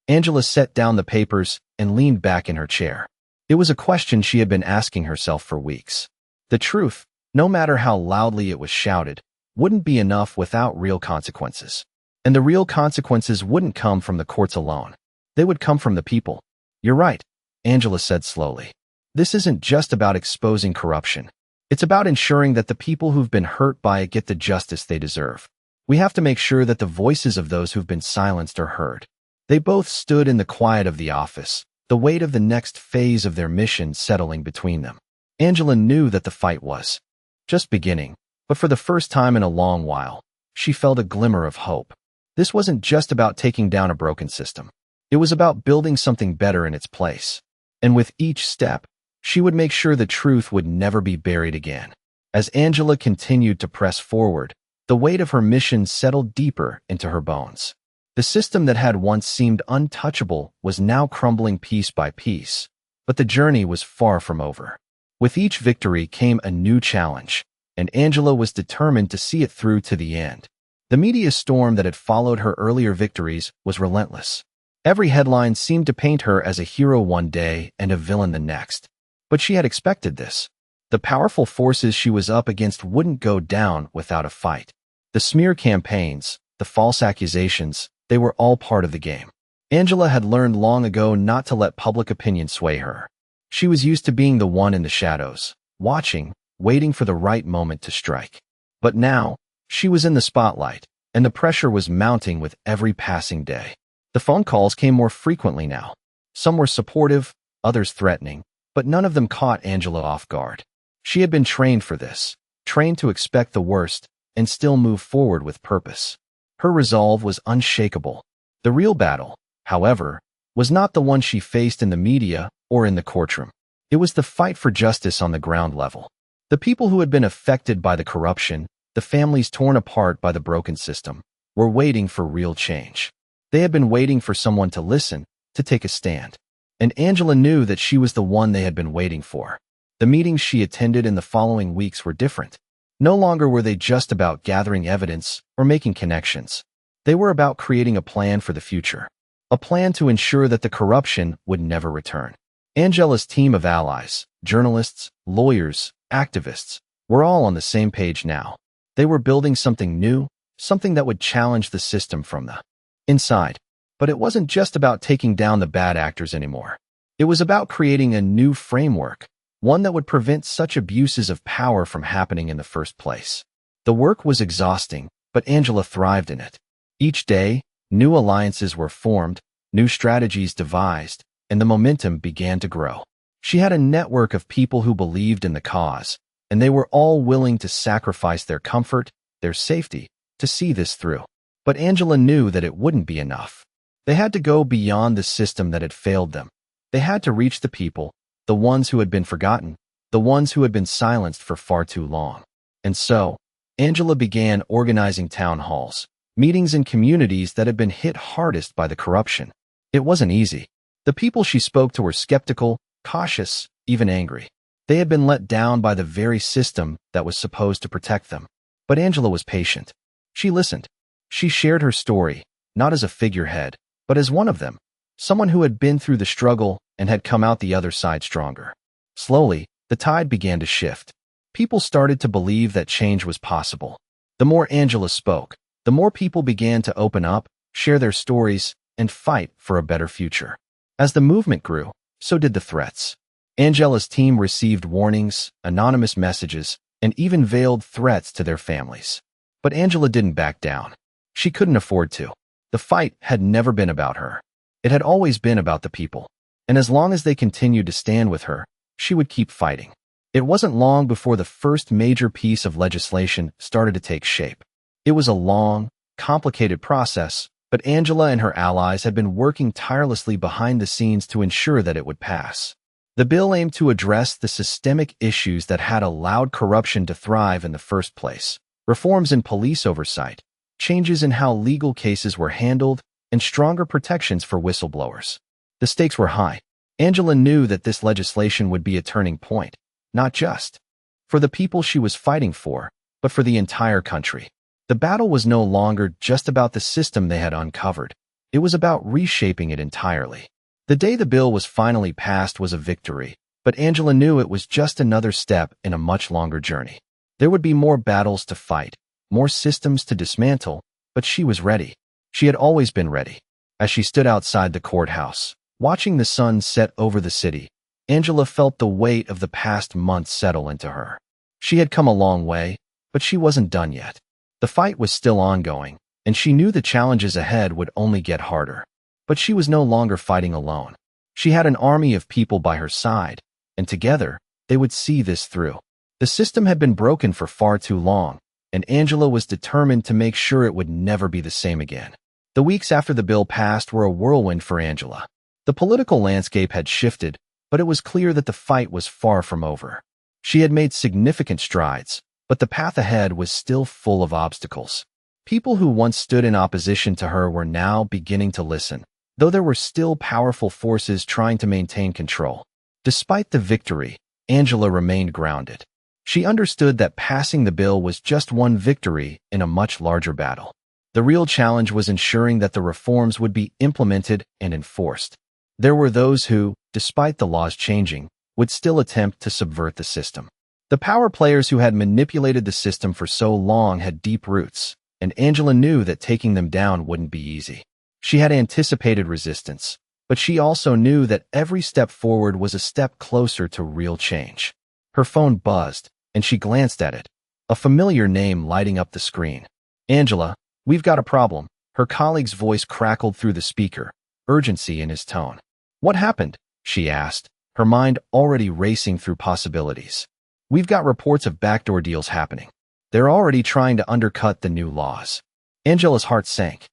Angela set down the papers and leaned back in her chair. It was a question she had been asking herself for weeks. The truth, no matter how loudly it was shouted, wouldn't be enough without real consequences. And the real consequences wouldn't come from the courts alone. They would come from the people. "You're right," Angela said slowly. "This isn't just about exposing corruption. It's about ensuring that the people who've been hurt by it get the justice they deserve. We have to make sure that the voices of those who've been silenced are heard." They both stood in the quiet of the office, the weight of the next phase of their mission settling between them. Angela knew that the fight was just beginning, but for the first time in a long while, she felt a glimmer of hope. This wasn't just about taking down a broken system. It was about building something better in its place. And with each step, she would make sure the truth would never be buried again. As Angela continued to press forward, the weight of her mission settled deeper into her bones. The system that had once seemed untouchable was now crumbling piece by piece, but the journey was far from over. With each victory came a new challenge, and Angela was determined to see it through to the end. The media storm that had followed her earlier victories was relentless. Every headline seemed to paint her as a hero one day and a villain the next. But she had expected this. The powerful forces she was up against wouldn't go down without a fight. The smear campaigns, the false accusations, they were all part of the game. Angela had learned long ago not to let public opinion sway her. She was used to being the one in the shadows, watching, waiting for the right moment to strike. But now, she was in the spotlight, and the pressure was mounting with every passing day. The phone calls came more frequently now. Some were supportive, others threatening, but none of them caught Angela off guard. She had been trained for this, trained to expect the worst and still move forward with purpose. Her resolve was unshakable. The real battle, however, was not the one she faced in the media or in the courtroom. It was the fight for justice on the ground level. The people who had been affected by the corruption, the families torn apart by the broken system, were waiting for real change. They had been waiting for someone to listen, to take a stand. And Angela knew that she was the one they had been waiting for. The meetings she attended in the following weeks were different. No longer were they just about gathering evidence or making connections. They were about creating a plan for the future. A plan to ensure that the corruption would never return. Angela's team of allies, journalists, lawyers, activists, were all on the same page now. They were building something new, something that would challenge the system from the inside. But it wasn't just about taking down the bad actors anymore. It was about creating a new framework, one that would prevent such abuses of power from happening in the first place. The work was exhausting, but Angela thrived in it. Each day, new alliances were formed, new strategies devised, and the momentum began to grow. She had a network of people who believed in the cause, and they were all willing to sacrifice their comfort, their safety, to see this through. But Angela knew that it wouldn't be enough. They had to go beyond the system that had failed them. They had to reach the people, the ones who had been forgotten, the ones who had been silenced for far too long. And so, Angela began organizing town halls, meetings in communities that had been hit hardest by the corruption. It wasn't easy. The people she spoke to were skeptical, cautious, even angry. They had been let down by the very system that was supposed to protect them. But Angela was patient. She listened. She shared her story, not as a figurehead, but as one of them, someone who had been through the struggle and had come out the other side stronger. Slowly, the tide began to shift. People started to believe that change was possible. The more Angela spoke, the more people began to open up, share their stories, and fight for a better future. As the movement grew, so did the threats. Angela's team received warnings, anonymous messages, and even veiled threats to their families. But Angela didn't back down. She couldn't afford to. The fight had never been about her. It had always been about the people. And as long as they continued to stand with her, she would keep fighting. It wasn't long before the first major piece of legislation started to take shape. It was a long, complicated process, but Angela and her allies had been working tirelessly behind the scenes to ensure that it would pass. The bill aimed to address the systemic issues that had allowed corruption to thrive in the first place. Reforms in police oversight, changes in how legal cases were handled, and stronger protections for whistleblowers. The stakes were high. Angela knew that this legislation would be a turning point, not just for the people she was fighting for, but for the entire country. The battle was no longer just about the system they had uncovered. It was about reshaping it entirely. The day the bill was finally passed was a victory, but Angela knew it was just another step in a much longer journey. There would be more battles to fight, more systems to dismantle, but she was ready. She had always been ready. As she stood outside the courthouse, watching the sun set over the city, Angela felt the weight of the past months settle into her. She had come a long way, but she wasn't done yet. The fight was still ongoing, and she knew the challenges ahead would only get harder. But she was no longer fighting alone. She had an army of people by her side, and together, they would see this through. The system had been broken for far too long, and Angela was determined to make sure it would never be the same again. The weeks after the bill passed were a whirlwind for Angela. The political landscape had shifted, but it was clear that the fight was far from over. She had made significant strides, but the path ahead was still full of obstacles. People who once stood in opposition to her were now beginning to listen, though there were still powerful forces trying to maintain control. Despite the victory, Angela remained grounded. She understood that passing the bill was just one victory in a much larger battle. The real challenge was ensuring that the reforms would be implemented and enforced. There were those who, despite the laws changing, would still attempt to subvert the system. The power players who had manipulated the system for so long had deep roots, and Angela knew that taking them down wouldn't be easy. She had anticipated resistance, but she also knew that every step forward was a step closer to real change. Her phone buzzed, and she glanced at it, a familiar name lighting up the screen. "Angela, we've got a problem." Her colleague's voice crackled through the speaker, urgency in his tone. "What happened?" she asked, her mind already racing through possibilities. "We've got reports of backdoor deals happening. They're already trying to undercut the new laws." Angela's heart sank,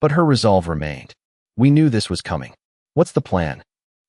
but her resolve remained. "We knew this was coming. What's the plan?"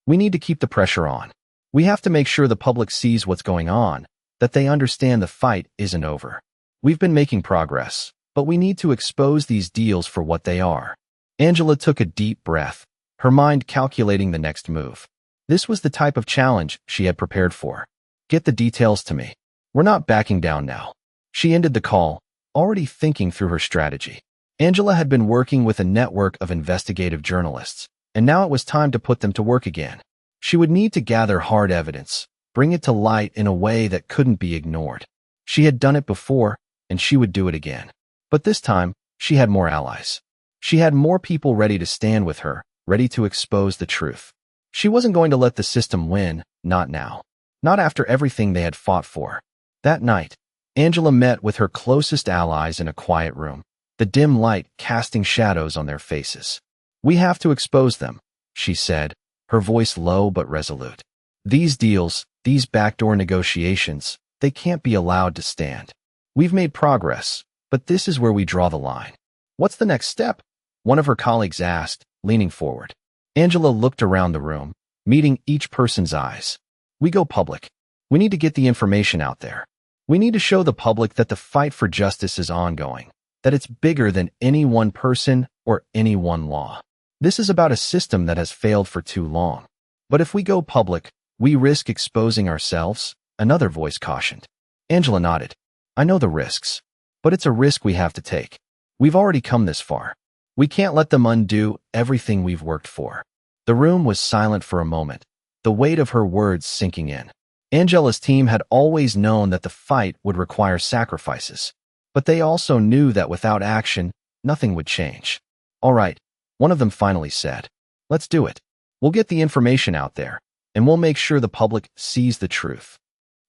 "We need to keep the pressure on. We have to make sure the public sees what's going on, that they understand the fight isn't over. We've been making progress, but we need to expose these deals for what they are." Angela took a deep breath, her mind calculating the next move. This was the type of challenge she had prepared for. "Get the details to me. We're not backing down now." She ended the call, already thinking through her strategy. Angela had been working with a network of investigative journalists, and now it was time to put them to work again. She would need to gather hard evidence, bring it to light in a way that couldn't be ignored. She had done it before, and she would do it again. But this time, she had more allies. She had more people ready to stand with her, ready to expose the truth. She wasn't going to let the system win, not now. Not after everything they had fought for. That night, Angela met with her closest allies in a quiet room, the dim light casting shadows on their faces. "We have to expose them," she said, her voice low but resolute. "These deals, these backdoor negotiations, they can't be allowed to stand. We've made progress, but this is where we draw the line." "What's the next step?" one of her colleagues asked, leaning forward. Angela looked around the room, meeting each person's eyes. "We go public. We need to get the information out there. We need to show the public that the fight for justice is ongoing, that it's bigger than any one person or any one law. This is about a system that has failed for too long. But if we go public, we risk exposing ourselves," another voice cautioned. Angela nodded. "I know the risks, but it's a risk we have to take. We've already come this far. We can't let them undo everything we've worked for." The room was silent for a moment, the weight of her words sinking in. Angela's team had always known that the fight would require sacrifices, but they also knew that without action, nothing would change. "All right," one of them finally said. "Let's do it. We'll get the information out there, and we'll make sure the public sees the truth."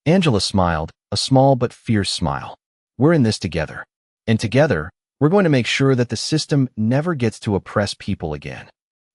Angela smiled, a small but fierce smile. "We're in this together. And together, we're going to make sure that the system never gets to oppress people again."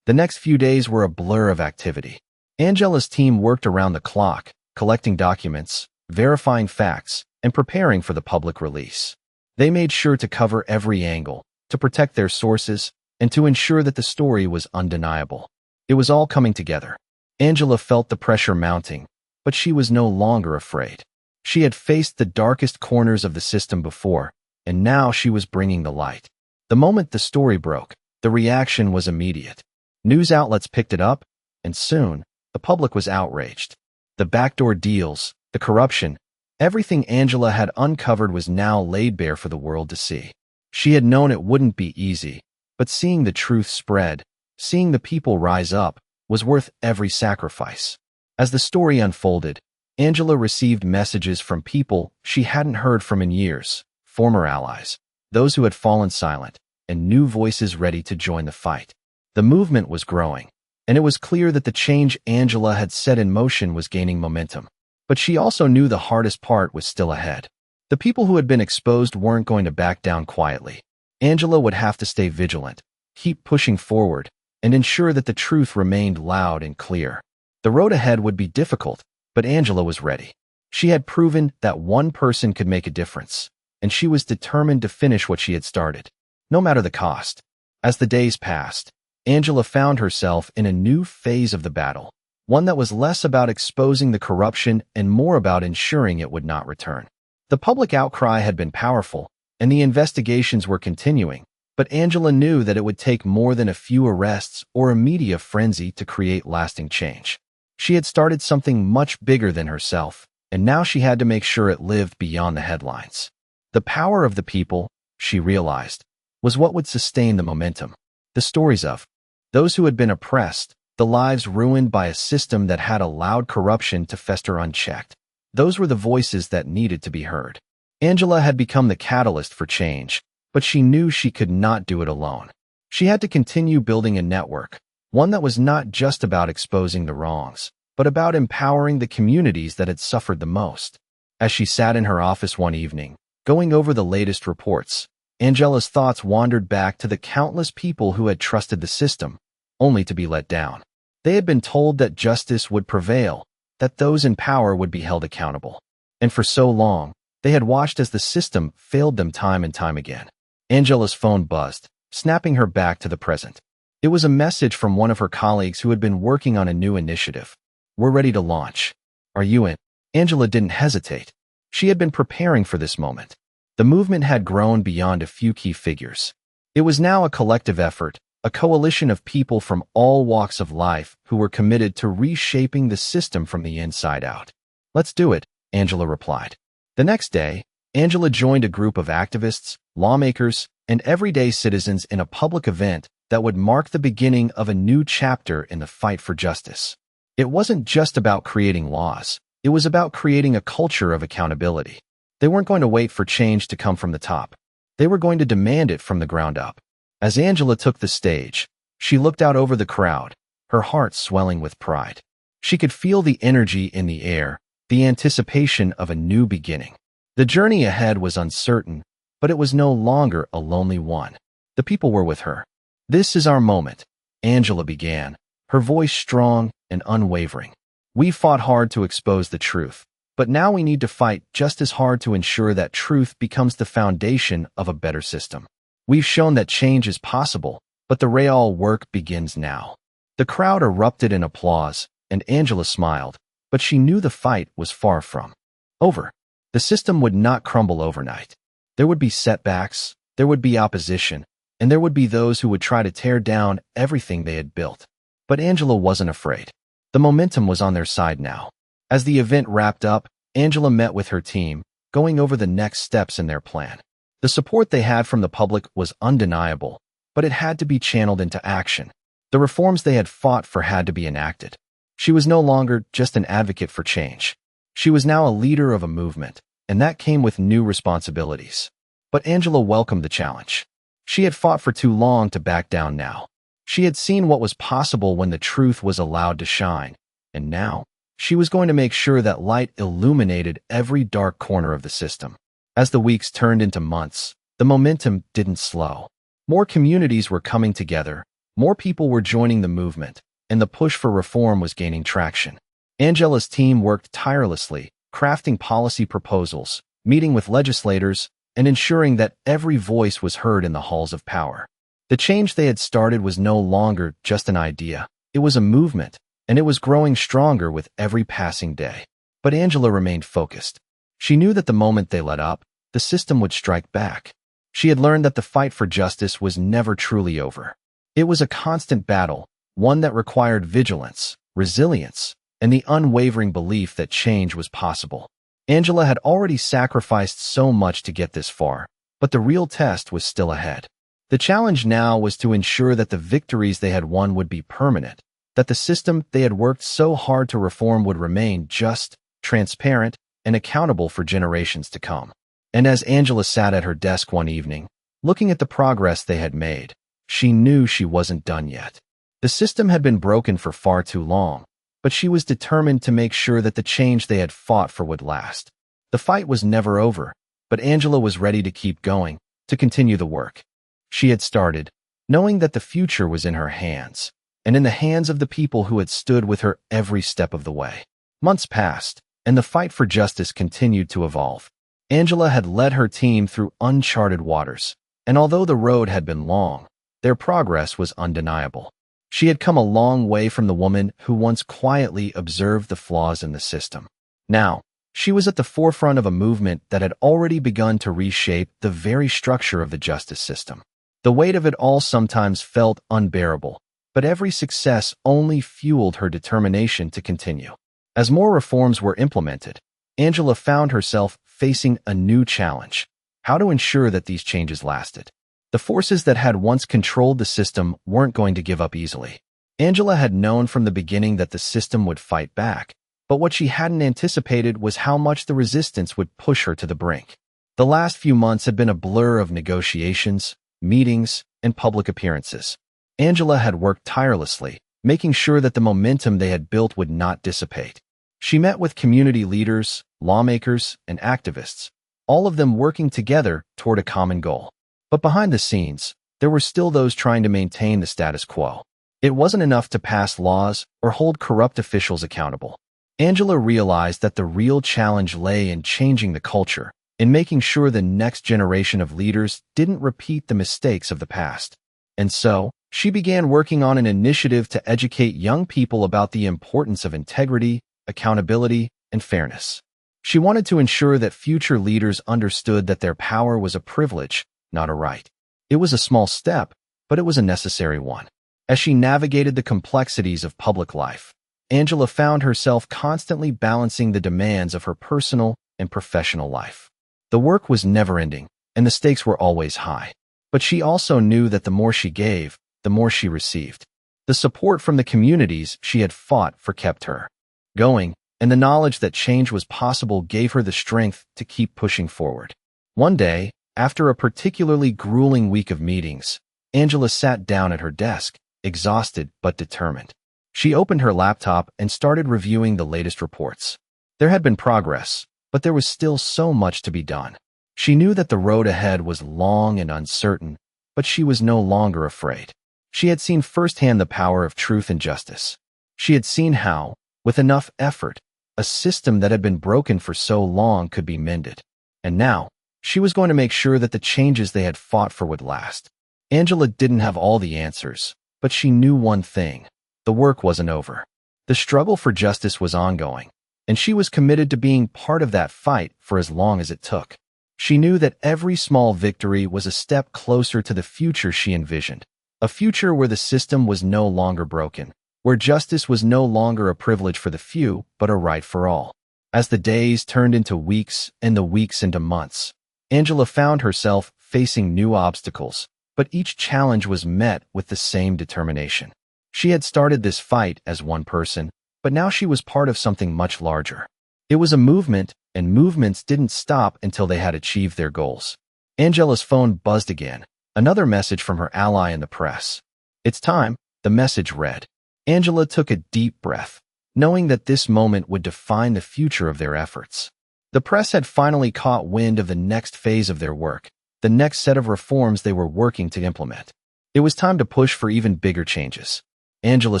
The next few days were a blur of activity. Angela's team worked around the clock, collecting documents, verifying facts, and preparing for the public release. They made sure to cover every angle, to protect their sources, and to ensure that the story was undeniable. It was all coming together. Angela felt the pressure mounting, but she was no longer afraid. She had faced the darkest corners of the system before, and now she was bringing the light. The moment the story broke, the reaction was immediate. News outlets picked it up, and soon, the public was outraged. The backdoor deals, the corruption, everything Angela had uncovered was now laid bare for the world to see. She had known it wouldn't be easy, but seeing the truth spread, seeing the people rise up, was worth every sacrifice. As the story unfolded, Angela received messages from people she hadn't heard from in years, former allies, those who had fallen silent, and new voices ready to join the fight. The movement was growing, and it was clear that the change Angela had set in motion was gaining momentum. But she also knew the hardest part was still ahead. The people who had been exposed weren't going to back down quietly. Angela would have to stay vigilant, keep pushing forward, and ensure that the truth remained loud and clear. The road ahead would be difficult, but Angela was ready. She had proven that one person could make a difference, and she was determined to finish what she had started, no matter the cost. As the days passed, Angela found herself in a new phase of the battle, one that was less about exposing the corruption and more about ensuring it would not return. The public outcry had been powerful, and the investigations were continuing, but Angela knew that it would take more than a few arrests or a media frenzy to create lasting change. She had started something much bigger than herself, and now she had to make sure it lived beyond the headlines. The power of the people, she realized, was what would sustain the momentum. The stories of those who had been oppressed, the lives ruined by a system that had allowed corruption to fester unchecked. Those were the voices that needed to be heard. Angela had become the catalyst for change, but she knew she could not do it alone. She had to continue building a network, one that was not just about exposing the wrongs, but about empowering the communities that had suffered the most. As she sat in her office one evening, going over the latest reports, Angela's thoughts wandered back to the countless people who had trusted the system, only to be let down. They had been told that justice would prevail, that those in power would be held accountable. And for so long, they had watched as the system failed them time and time again. Angela's phone buzzed, snapping her back to the present. It was a message from one of her colleagues who had been working on a new initiative. "We're ready to launch. Are you in?" Angela didn't hesitate. She had been preparing for this moment. The movement had grown beyond a few key figures. It was now a collective effort, a coalition of people from all walks of life who were committed to reshaping the system from the inside out. "Let's do it," Angela replied. The next day, Angela joined a group of activists, lawmakers, and everyday citizens in a public event that would mark the beginning of a new chapter in the fight for justice. It wasn't just about creating laws. It was about creating a culture of accountability. They weren't going to wait for change to come from the top. They were going to demand it from the ground up. As Angela took the stage, she looked out over the crowd, her heart swelling with pride. She could feel the energy in the air, the anticipation of a new beginning. The journey ahead was uncertain, but it was no longer a lonely one. The people were with her. "This is our moment," Angela began, her voice strong and unwavering. "We fought hard to expose the truth, but now we need to fight just as hard to ensure that truth becomes the foundation of a better system. We've shown that change is possible, but the real work begins now." The crowd erupted in applause, and Angela smiled, but she knew the fight was far from over. The system would not crumble overnight. There would be setbacks, there would be opposition, and there would be those who would try to tear down everything they had built. But Angela wasn't afraid. The momentum was on their side now. As the event wrapped up, Angela met with her team, going over the next steps in their plan. The support they had from the public was undeniable, but it had to be channeled into action. The reforms they had fought for had to be enacted. She was no longer just an advocate for change. She was now a leader of a movement, and that came with new responsibilities. But Angela welcomed the challenge. She had fought for too long to back down now. She had seen what was possible when the truth was allowed to shine, and now she was going to make sure that light illuminated every dark corner of the system. As the weeks turned into months, the momentum didn't slow. More communities were coming together, more people were joining the movement, and the push for reform was gaining traction. Angela's team worked tirelessly, crafting policy proposals, meeting with legislators, and ensuring that every voice was heard in the halls of power. The change they had started was no longer just an idea. It was a movement, and it was growing stronger with every passing day. But Angela remained focused. She knew that the moment they let up, the system would strike back. She had learned that the fight for justice was never truly over. It was a constant battle, one that required vigilance, resilience, and the unwavering belief that change was possible. Angela had already sacrificed so much to get this far, but the real test was still ahead. The challenge now was to ensure that the victories they had won would be permanent, that the system they had worked so hard to reform would remain just, transparent, and accountable for generations to come. And as Angela sat at her desk one evening, looking at the progress they had made, she knew she wasn't done yet. The system had been broken for far too long, but she was determined to make sure that the change they had fought for would last. The fight was never over, but Angela was ready to keep going, to continue the work she had started, knowing that the future was in her hands, and in the hands of the people who had stood with her every step of the way. Months passed, and the fight for justice continued to evolve. Angela had led her team through uncharted waters, and although the road had been long, their progress was undeniable. She had come a long way from the woman who once quietly observed the flaws in the system. Now, she was at the forefront of a movement that had already begun to reshape the very structure of the justice system. The weight of it all sometimes felt unbearable, but every success only fueled her determination to continue. As more reforms were implemented, Angela found herself facing a new challenge: how to ensure that these changes lasted. The forces that had once controlled the system weren't going to give up easily. Angela had known from the beginning that the system would fight back, but what she hadn't anticipated was how much the resistance would push her to the brink. The last few months had been a blur of negotiations, meetings, and public appearances. Angela had worked tirelessly, making sure that the momentum they had built would not dissipate. She met with community leaders, lawmakers, and activists, all of them working together toward a common goal. But behind the scenes, there were still those trying to maintain the status quo. It wasn't enough to pass laws or hold corrupt officials accountable. Angela realized that the real challenge lay in changing the culture, in making sure the next generation of leaders didn't repeat the mistakes of the past. And so, she began working on an initiative to educate young people about the importance of integrity, accountability, and fairness. She wanted to ensure that future leaders understood that their power was a privilege, not a right. It was a small step, but it was a necessary one. As she navigated the complexities of public life, Angela found herself constantly balancing the demands of her personal and professional life. The work was never-ending, and the stakes were always high. But she also knew that the more she gave, the more she received. The support from the communities she had fought for kept her going, and the knowledge that change was possible gave her the strength to keep pushing forward. One day, after a particularly grueling week of meetings, Angela sat down at her desk, exhausted but determined. She opened her laptop and started reviewing the latest reports. There had been progress, but there was still so much to be done. She knew that the road ahead was long and uncertain, but she was no longer afraid. She had seen firsthand the power of truth and justice. She had seen how, with enough effort, a system that had been broken for so long could be mended. And now, she was going to make sure that the changes they had fought for would last. Angela didn't have all the answers, but she knew one thing: the work wasn't over. The struggle for justice was ongoing, and she was committed to being part of that fight for as long as it took. She knew that every small victory was a step closer to the future she envisioned, a future where the system was no longer broken, where justice was no longer a privilege for the few, but a right for all. As the days turned into weeks and the weeks into months, Angela found herself facing new obstacles, but each challenge was met with the same determination. She had started this fight as one person, but now she was part of something much larger. It was a movement, and movements didn't stop until they had achieved their goals. Angela's phone buzzed again, another message from her ally in the press. "It's time," the message read. Angela took a deep breath, knowing that this moment would define the future of their efforts. The press had finally caught wind of the next phase of their work, the next set of reforms they were working to implement. It was time to push for even bigger changes. Angela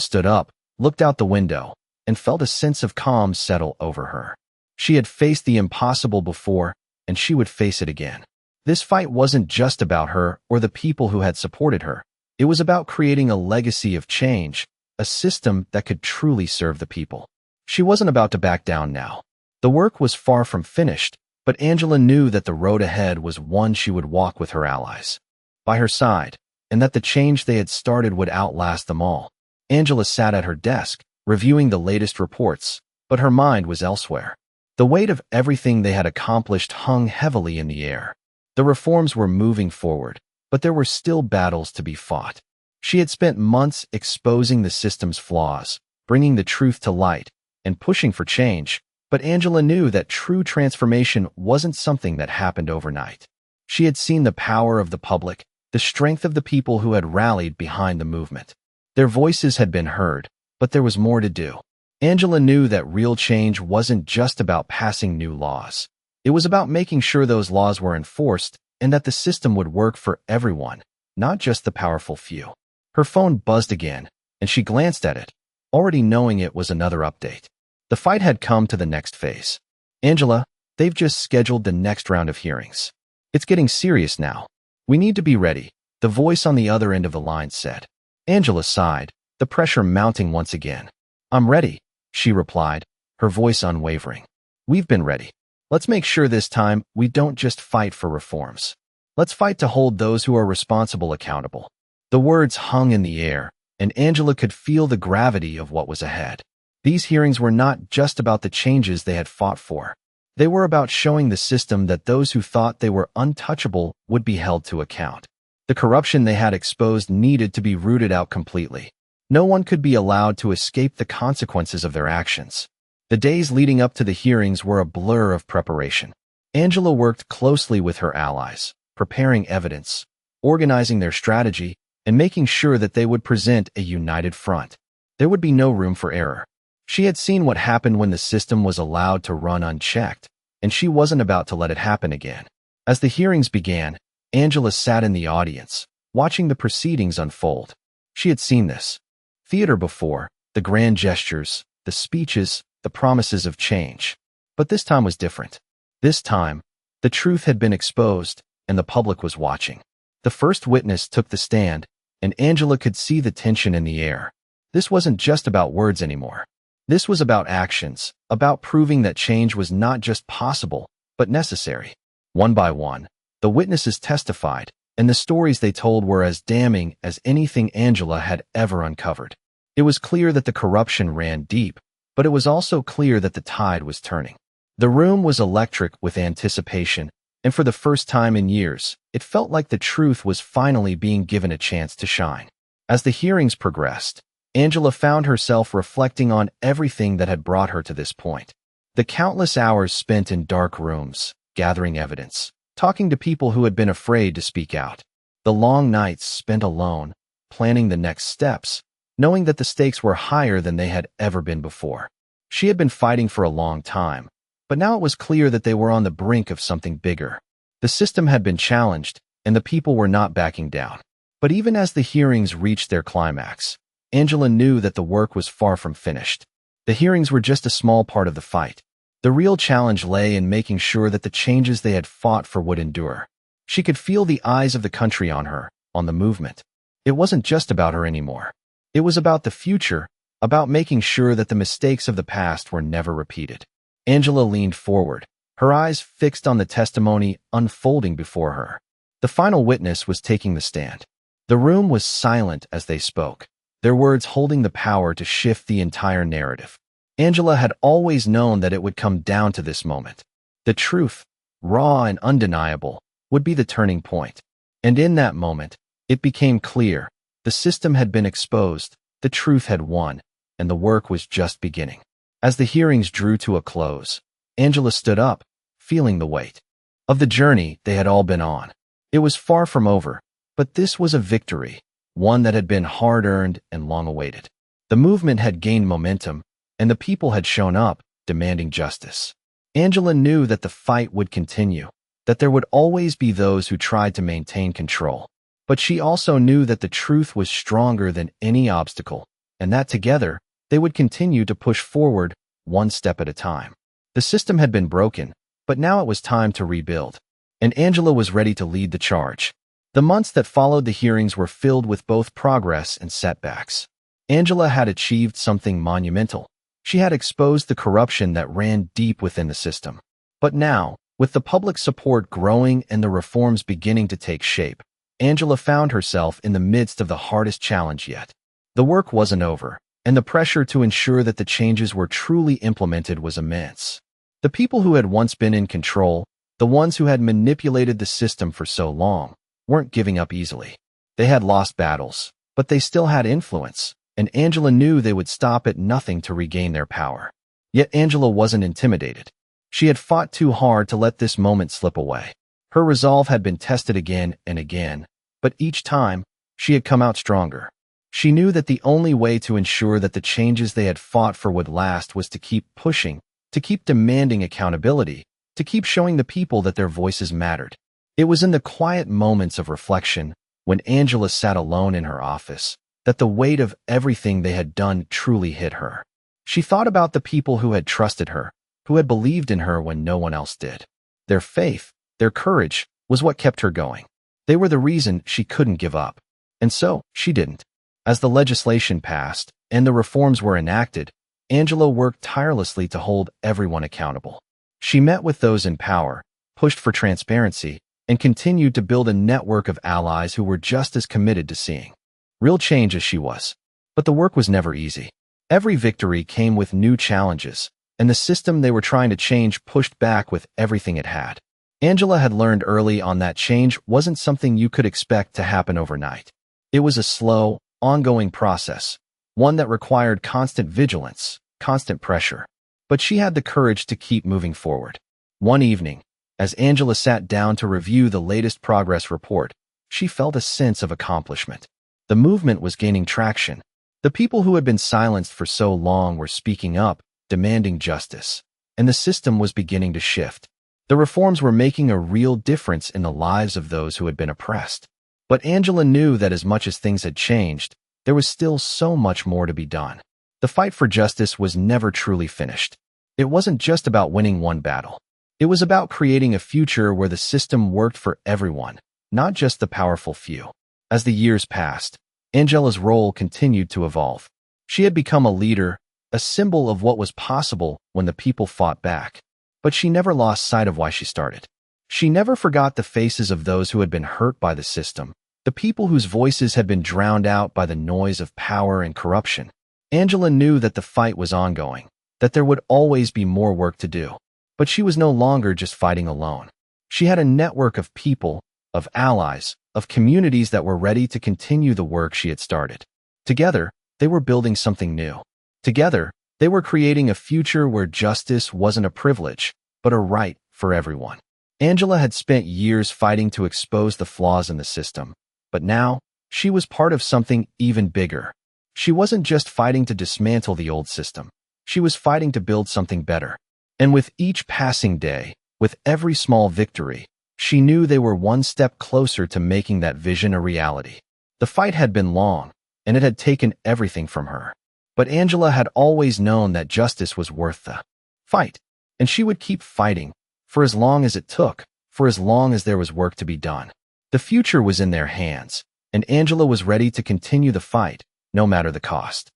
stood up, looked out the window, and felt a sense of calm settle over her. She had faced the impossible before, and she would face it again. This fight wasn't just about her or the people who had supported her. It was about creating a legacy of change, a system that could truly serve the people. She wasn't about to back down now. The work was far from finished, but Angela knew that the road ahead was one she would walk with her allies by her side, and that the change they had started would outlast them all. Angela sat at her desk, reviewing the latest reports, but her mind was elsewhere. The weight of everything they had accomplished hung heavily in the air. The reforms were moving forward, but there were still battles to be fought. She had spent months exposing the system's flaws, bringing the truth to light, and pushing for change, but Angela knew that true transformation wasn't something that happened overnight. She had seen the power of the public, the strength of the people who had rallied behind the movement. Their voices had been heard, but there was more to do. Angela knew that real change wasn't just about passing new laws. It was about making sure those laws were enforced and that the system would work for everyone, not just the powerful few. Her phone buzzed again, and she glanced at it, already knowing it was another update. The fight had come to the next phase. "Angela, they've just scheduled the next round of hearings. It's getting serious now. We need to be ready," the voice on the other end of the line said. Angela sighed, the pressure mounting once again. "I'm ready," she replied, her voice unwavering. "We've been ready. Let's make sure this time we don't just fight for reforms. Let's fight to hold those who are responsible accountable." The words hung in the air, and Angela could feel the gravity of what was ahead. These hearings were not just about the changes they had fought for. They were about showing the system that those who thought they were untouchable would be held to account. The corruption they had exposed needed to be rooted out completely. No one could be allowed to escape the consequences of their actions. The days leading up to the hearings were a blur of preparation. Angela worked closely with her allies, preparing evidence, organizing their strategy, and making sure that they would present a united front. There would be no room for error. She had seen what happened when the system was allowed to run unchecked, and she wasn't about to let it happen again. As the hearings began, Angela sat in the audience, watching the proceedings unfold. She had seen this theater before, the grand gestures, the speeches, the promises of change. But this time was different. This time, the truth had been exposed, and the public was watching. The first witness took the stand, and Angela could see the tension in the air. This wasn't just about words anymore. This was about actions, about proving that change was not just possible, but necessary. One by one, the witnesses testified, and the stories they told were as damning as anything Angela had ever uncovered. It was clear that the corruption ran deep, but it was also clear that the tide was turning. The room was electric with anticipation, and for the first time in years, it felt like the truth was finally being given a chance to shine. As the hearings progressed, Angela found herself reflecting on everything that had brought her to this point. The countless hours spent in dark rooms, gathering evidence, talking to people who had been afraid to speak out. The long nights spent alone, planning the next steps, knowing that the stakes were higher than they had ever been before. She had been fighting for a long time, but now it was clear that they were on the brink of something bigger. The system had been challenged, and the people were not backing down. But even as the hearings reached their climax, Angela knew that the work was far from finished. The hearings were just a small part of the fight. The real challenge lay in making sure that the changes they had fought for would endure. She could feel the eyes of the country on her, on the movement. It wasn't just about her anymore. It was about the future, about making sure that the mistakes of the past were never repeated. Angela leaned forward, her eyes fixed on the testimony unfolding before her. The final witness was taking the stand. The room was silent as they spoke, their words holding the power to shift the entire narrative. Angela had always known that it would come down to this moment. The truth, raw and undeniable, would be the turning point. And in that moment, it became clear. The system had been exposed, the truth had won, and the work was just beginning. As the hearings drew to a close, Angela stood up, feeling the weight of the journey they had all been on. It was far from over, but this was a victory, one that had been hard-earned and long-awaited. The movement had gained momentum, and the people had shown up, demanding justice. Angela knew that the fight would continue, that there would always be those who tried to maintain control. But she also knew that the truth was stronger than any obstacle, and that together, they would continue to push forward, one step at a time. The system had been broken, but now it was time to rebuild. And Angela was ready to lead the charge. The months that followed the hearings were filled with both progress and setbacks. Angela had achieved something monumental. She had exposed the corruption that ran deep within the system. But now, with the public support growing and the reforms beginning to take shape, Angela found herself in the midst of the hardest challenge yet. The work wasn't over, and the pressure to ensure that the changes were truly implemented was immense. The people who had once been in control, the ones who had manipulated the system for so long, weren't giving up easily. They had lost battles, but they still had influence, and Angela knew they would stop at nothing to regain their power. Yet Angela wasn't intimidated. She had fought too hard to let this moment slip away. Her resolve had been tested again and again, but each time, she had come out stronger. She knew that the only way to ensure that the changes they had fought for would last was to keep pushing, to keep demanding accountability, to keep showing the people that their voices mattered. It was in the quiet moments of reflection, when Angela sat alone in her office, that the weight of everything they had done truly hit her. She thought about the people who had trusted her, who had believed in her when no one else did. Their faith, their courage, was what kept her going. They were the reason she couldn't give up. And so, she didn't. As the legislation passed, and the reforms were enacted, Angela worked tirelessly to hold everyone accountable. She met with those in power, pushed for transparency, and continued to build a network of allies who were just as committed to seeing real change as she was. But the work was never easy. Every victory came with new challenges, and the system they were trying to change pushed back with everything it had. Angela had learned early on that change wasn't something you could expect to happen overnight. It was a slow, ongoing process, one that required constant vigilance, constant pressure. But she had the courage to keep moving forward. One evening, as Angela sat down to review the latest progress report, she felt a sense of accomplishment. The movement was gaining traction. The people who had been silenced for so long were speaking up, demanding justice, and the system was beginning to shift. The reforms were making a real difference in the lives of those who had been oppressed. But Angela knew that as much as things had changed, there was still so much more to be done. The fight for justice was never truly finished. It wasn't just about winning one battle. It was about creating a future where the system worked for everyone, not just the powerful few. As the years passed, Angela's role continued to evolve. She had become a leader, a symbol of what was possible when the people fought back. But she never lost sight of why she started. She never forgot the faces of those who had been hurt by the system, the people whose voices had been drowned out by the noise of power and corruption. Angela knew that the fight was ongoing, that there would always be more work to do. But she was no longer just fighting alone. She had a network of people, of allies, of communities that were ready to continue the work she had started. Together, they were building something new. Together, they were creating a future where justice wasn't a privilege, but a right for everyone. Angela had spent years fighting to expose the flaws in the system, but now, she was part of something even bigger. She wasn't just fighting to dismantle the old system. She was fighting to build something better. And with each passing day, with every small victory, she knew they were one step closer to making that vision a reality. The fight had been long, and it had taken everything from her. But Angela had always known that justice was worth the fight, and she would keep fighting, for as long as it took, for as long as there was work to be done. The future was in their hands, and Angela was ready to continue the fight, no matter the cost.